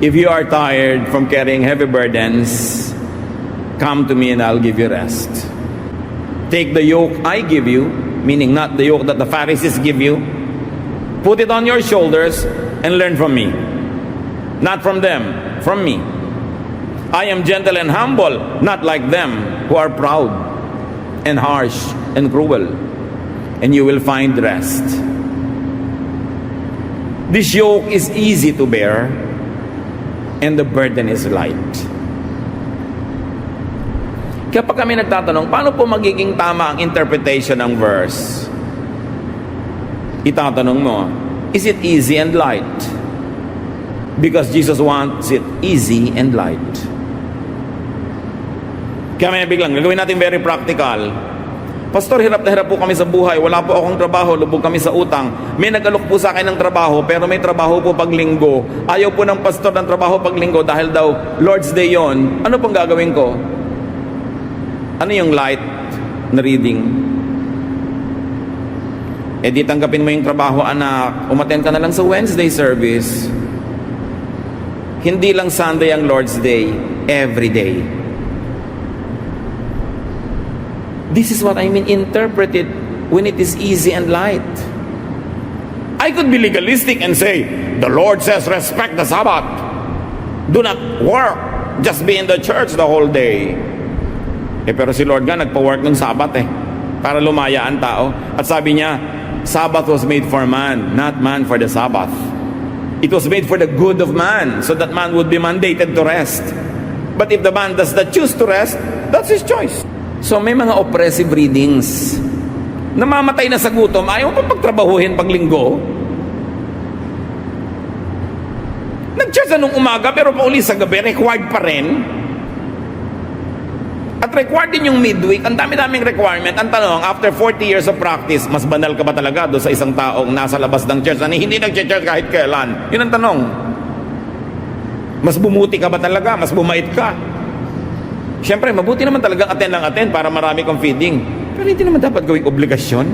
if you are tired from carrying heavy burdens, come to me and I'll give you rest. Take the yoke I give you, meaning not the yoke that the Pharisees give you. Put it on your shoulders and learn from me. Not from them, from me. I am gentle and humble, not like them who are proud and harsh and cruel, and you will find rest. This yoke is easy to bear, and the burden is light. Kapag kami nagtatanong, paano po magiging tama ang interpretation ng verse? Itatanong mo, is it easy and light? Because Jesus wants it easy and light. Kaya may biglang, gagawin natin very practical. Pastor, hirap na hirap po kami sa buhay. Wala po akong trabaho, lubog kami sa utang. May nag-alok po sa akin ng trabaho, pero may trabaho po pag linggo. Ayaw po ng pastor ng trabaho pag linggo dahil daw Lord's Day yon. Ano pong gagawin ko? Ano yung light na reading? Di tanggapin mo yung trabaho, anak. Umattend ka na lang sa Wednesday service. Hindi lang Sunday ang Lord's Day, every day. This is what I mean interpreted when it is easy and light. I could be legalistic and say, the Lord says respect the Sabbath. Do not work. Just be in the church the whole day. Pero si Lord nga nagpa-work ng Sabbath para lumaya ang tao. At sabi niya, Sabbath was made for man, not man for the Sabbath. It was made for the good of man, so that man would be mandated to rest. But if the man does not choose to rest, that's his choice. So may mga oppressive readings. Namamatay na sa gutom, ayaw pa pagtrabahuhin pag linggo. Nag-church na nung umaga, pero pauli sa gabi, required pa rin. At required din yung midweek. Ang dami-daming requirement. Ang tanong, after 40 years of practice, mas banal ka ba talaga doon sa isang taong nasa labas ng church na hindi nag-church kahit kailan? Yun ang tanong. Mas bumuti ka ba talaga? Mas bumait ka? Siyempre, mabuti naman talagang attend para marami kang feeding. Pero hindi naman dapat gawing obligasyon.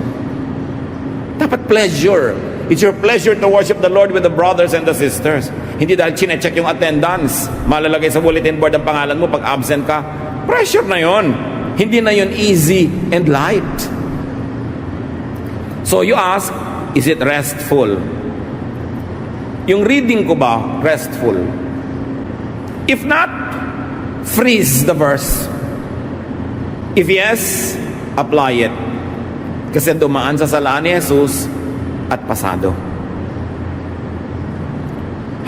Dapat pleasure. It's your pleasure to worship the Lord with the brothers and the sisters. Hindi dahil chinecheck yung attendance. Malalagay sa bulletin board ang pangalan mo pag absent ka. Pressure na yon. Hindi na yon easy and light. So you ask, is it restful? Yung reading ko ba restful? If not, freeze the verse. If yes, apply it. Kasi dumaan sa sala ni Jesus at pasado.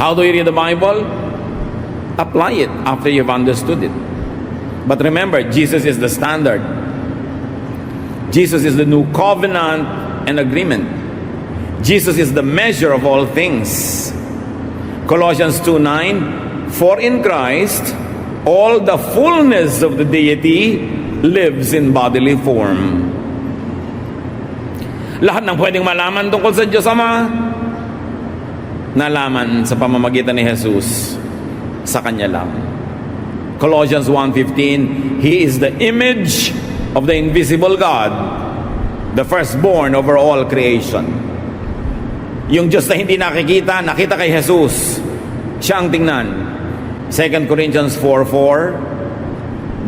How do you read the Bible? Apply it after you've understood it. But remember, Jesus is the standard. Jesus is the new covenant and agreement. Jesus is the measure of all things. Colossians 2:9, for in Christ, all the fullness of the deity lives in bodily form. Lahat ng pwedeng malaman tungkol sa Diyos Ama, nalaman sa pamamagitan ni Jesus sa Kanya lang. Colossians 1:15, He is the image of the invisible God, the firstborn over all creation. Yung Diyos na hindi nakikita, nakita kay Jesus. Siya ang tingnan. 2 Corinthians 4:4,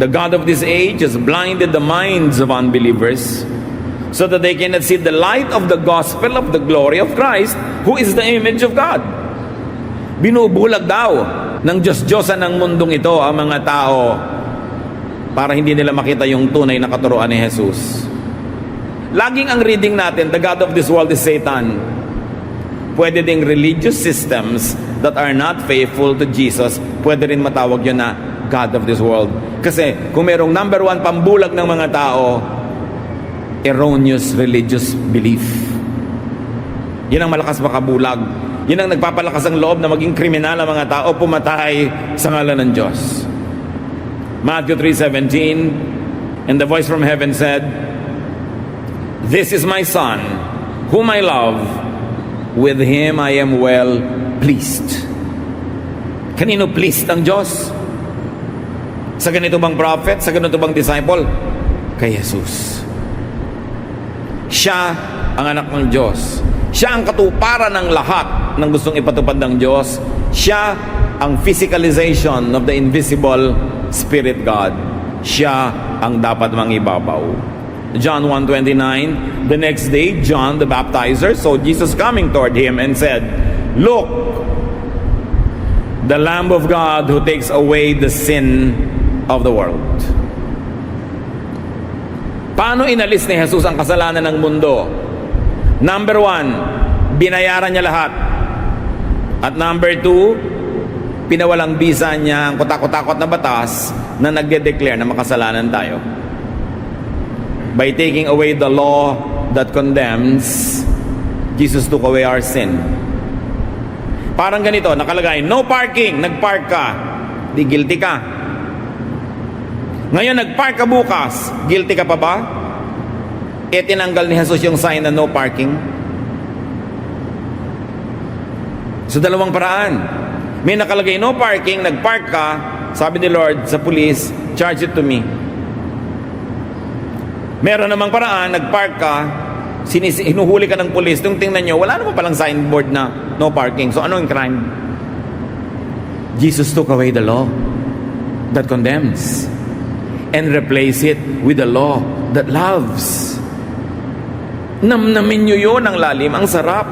the God of this age has blinded the minds of unbelievers so that they cannot see the light of the gospel of the glory of Christ, who is the image of God. Binubulag daw ng Diyos-Diyosan ng mundong ito ang mga tao para hindi nila makita yung tunay na katuruan ni Jesus. Laging ang reading natin, the God of this world is Satan. Pwede ding religious systems that are not faithful to Jesus, pwede rin matawag yun na God of this world. Kasi kung merong number one pambulag ng mga tao, erroneous religious belief. Yan ang malakas makabulag. Yan ang nagpapalakas ang loob na maging kriminal ang mga tao, pumatay sa ngalan ng Diyos. Matthew 3:17, and the voice from heaven said, This is my son, whom I love. With him I am well pleased. Kanino pleased ang Diyos? Sa ganito bang prophet? Sa ganito bang disciple? Kay Jesus. Siya ang anak ng Diyos. Siya ang katuparan ng lahat ng gustong ipatupad ng Diyos. Siya ang physicalization of the invisible Spirit God. Siya ang dapat mangibabaw. John 1:29, the next day, John the baptizer saw Jesus coming toward him and said, Look, the Lamb of God who takes away the sin of the world. Paano inalis ni Jesus ang kasalanan ng mundo? Number 1, binayaran niya lahat. At number 2, pinawalang bisa niya ang kutakot-takot na batas na nagde-declare na makasalanan tayo. By taking away the law that condemns, Jesus took away our sin. Parang ganito, nakalagay, no parking, nagpark ka, di guilty ka. Ngayon nagpark ka bukas, guilty ka pa ba? Tinanggal ni Jesus yung sign na no parking. So dalawang paraan. May nakalagay no parking, nagpark ka, sabi ni Lord sa police, charge it to me. Meron namang paraan, nagpark ka, hinuhuli ka ng police, nung tingnan nyo, wala naman palang signboard na no parking. So ano yung crime? Jesus took away the law that condemns and replace it with the law that loves. Namnamin nyo yun, ang lalim, ang sarap.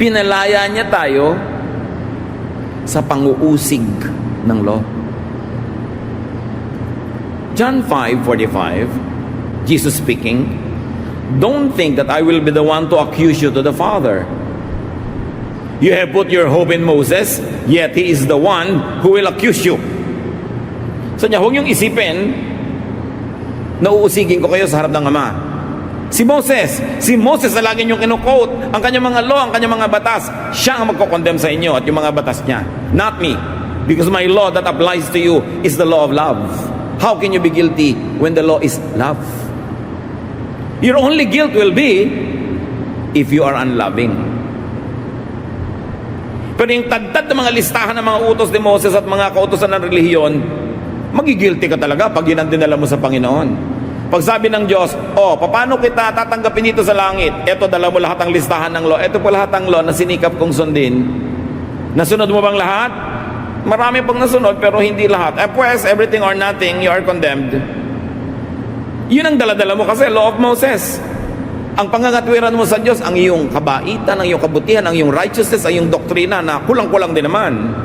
Pinalaya niya tayo sa panguusig ng law. John 5:45, Jesus speaking, "Don't think that I will be the one to accuse you to the Father. You have put your hope in Moses, yet he is the one who will accuse you." So niya, huwag niyong isipin na uusigin ko kayo sa harap ng Ama. Si Moses na lagi niyong kinukote, ang kanyang mga law, ang kanyang mga batas, siya ang magkokondem sa inyo at yung mga batas niya. Not me. Because my law that applies to you is the law of love. How can you be guilty when the law is love? Your only guilt will be if you are unloving. Pero yung tagtad ng mga listahan ng mga utos ni Moses at mga kautosan ng relihiyon, magigilty ka talaga pag yun ang dinala mo sa Panginoon. Pag sabi ng Diyos, paano kita tatanggapin dito sa langit? Eto, dala mo lahat ang listahan ng law. Eto po lahat ng law na sinikap kong sundin. Nasunod mo bang lahat? Marami pang nasunod pero hindi lahat. Pues, everything or nothing, you are condemned. Yun ang dala-dala mo kasi, law of Moses. Ang pangangatwiran mo sa Diyos, ang iyong kabaitan, ang iyong kabutihan, ang iyong righteousness, ang iyong doktrina na kulang-kulang din naman.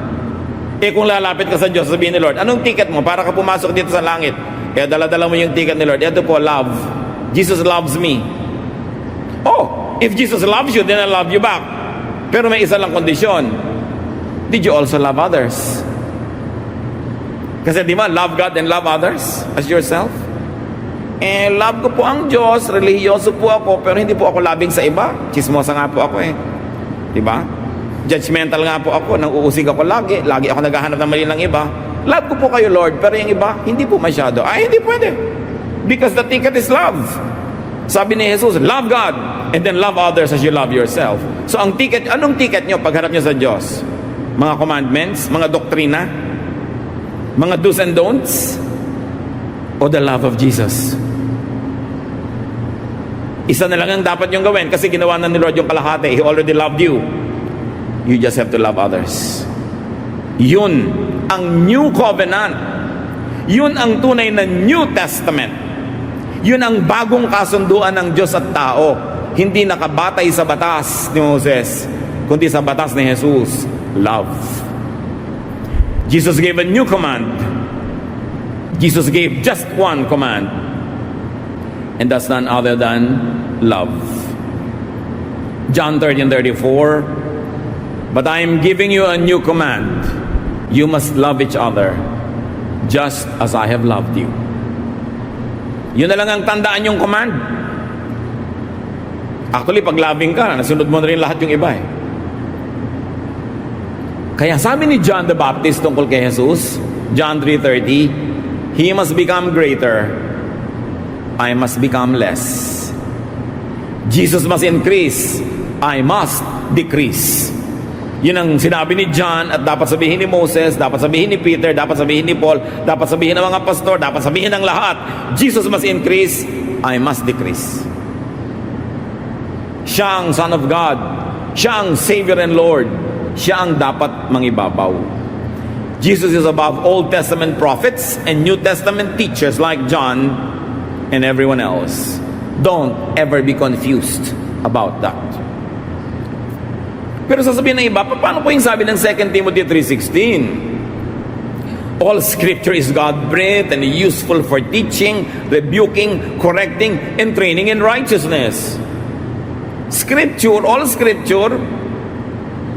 Kung lalapit ka sa Diyos, sabihin ni Lord, anong ticket mo para ka pumasok dito sa langit? Kaya dala-dala mo yung ticket ni Lord. Ito po, love. Jesus loves me. If Jesus loves you, then I love you back. Pero may isa lang kondisyon. Did you also love others? Kasi di ba, love God and love others as yourself? Love ko po ang Diyos, religyoso po ako, pero hindi po ako labing sa iba. Chismosa nga po ako Di ba? Judgmental nga po ako, nang uusig ako lagi ako naghahanap ng mali ng iba. Love ko po kayo, Lord, pero yung iba, hindi po masyado. Hindi pwede. Because the ticket is love. Sabi ni Jesus, love God, and then love others as you love yourself. So ang ticket, anong ticket nyo pagharap nyo sa Diyos? Mga commandments, mga doktrina, mga do's and don'ts, o the love of Jesus? Isa na lang ang dapat nyong gawin kasi ginawa na ni Lord yung kalahati. He already loved you. You just have to love others. Yun ang New Covenant. Yun ang tunay na New Testament. Yun ang bagong kasunduan ng Diyos at tao. Hindi nakabatay sa batas ni Moses, kundi sa batas ni Jesus. Love. Jesus gave a new command. Jesus gave just one command. And that's none other than love. John 13:34, "But I am giving you a new command. You must love each other just as I have loved you." Yun na lang ang tandaan yung command. Actually, pag loving ka, nasunod mo na rin lahat yung iba Kaya sabi ni John the Baptist tungkol kay Jesus, John 3:30, "He must become greater, I must become less. Jesus must increase, I must decrease." Yun ang sinabi ni John at dapat sabihin ni Moses, dapat sabihin ni Peter, dapat sabihin ni Paul, dapat sabihin ng mga pastor, dapat sabihin ng lahat. Jesus must increase, I must decrease. Siya ang Son of God. Siya ang Savior and Lord. Siya ang dapat mangibabaw. Jesus is above Old Testament prophets and New Testament teachers like John and everyone else. Don't ever be confused about that. Pero sasabihin ng iba, paano po yung sabi ng 2 Timothy 3:16? "All scripture is God-breathed and useful for teaching, rebuking, correcting, and training in righteousness." Scripture, all scripture,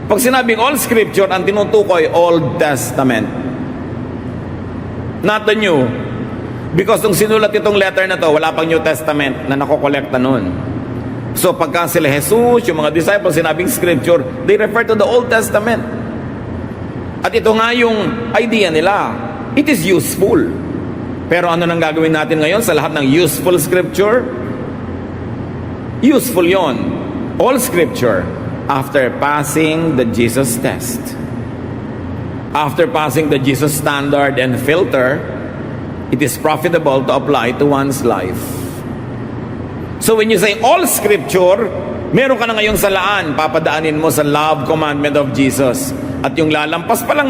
pag sinabing all scripture, ang tinutukoy, Old Testament. Not the New. Because nung sinulat itong letter na to, wala pang New Testament na nakokolekta nun. So pagka sila Jesus, yung mga disciples, sinabing scripture, they refer to the Old Testament. At ito nga yung idea nila. It is useful. Pero ano nang gagawin natin ngayon sa lahat ng useful scripture? Useful yon. All scripture, after passing the Jesus test, after passing the Jesus standard and filter, it is profitable to apply to one's life. So when you say all scripture, meron ka na ngayong salaan, papadaanin mo sa love commandment of Jesus. At yung lalampas pa lang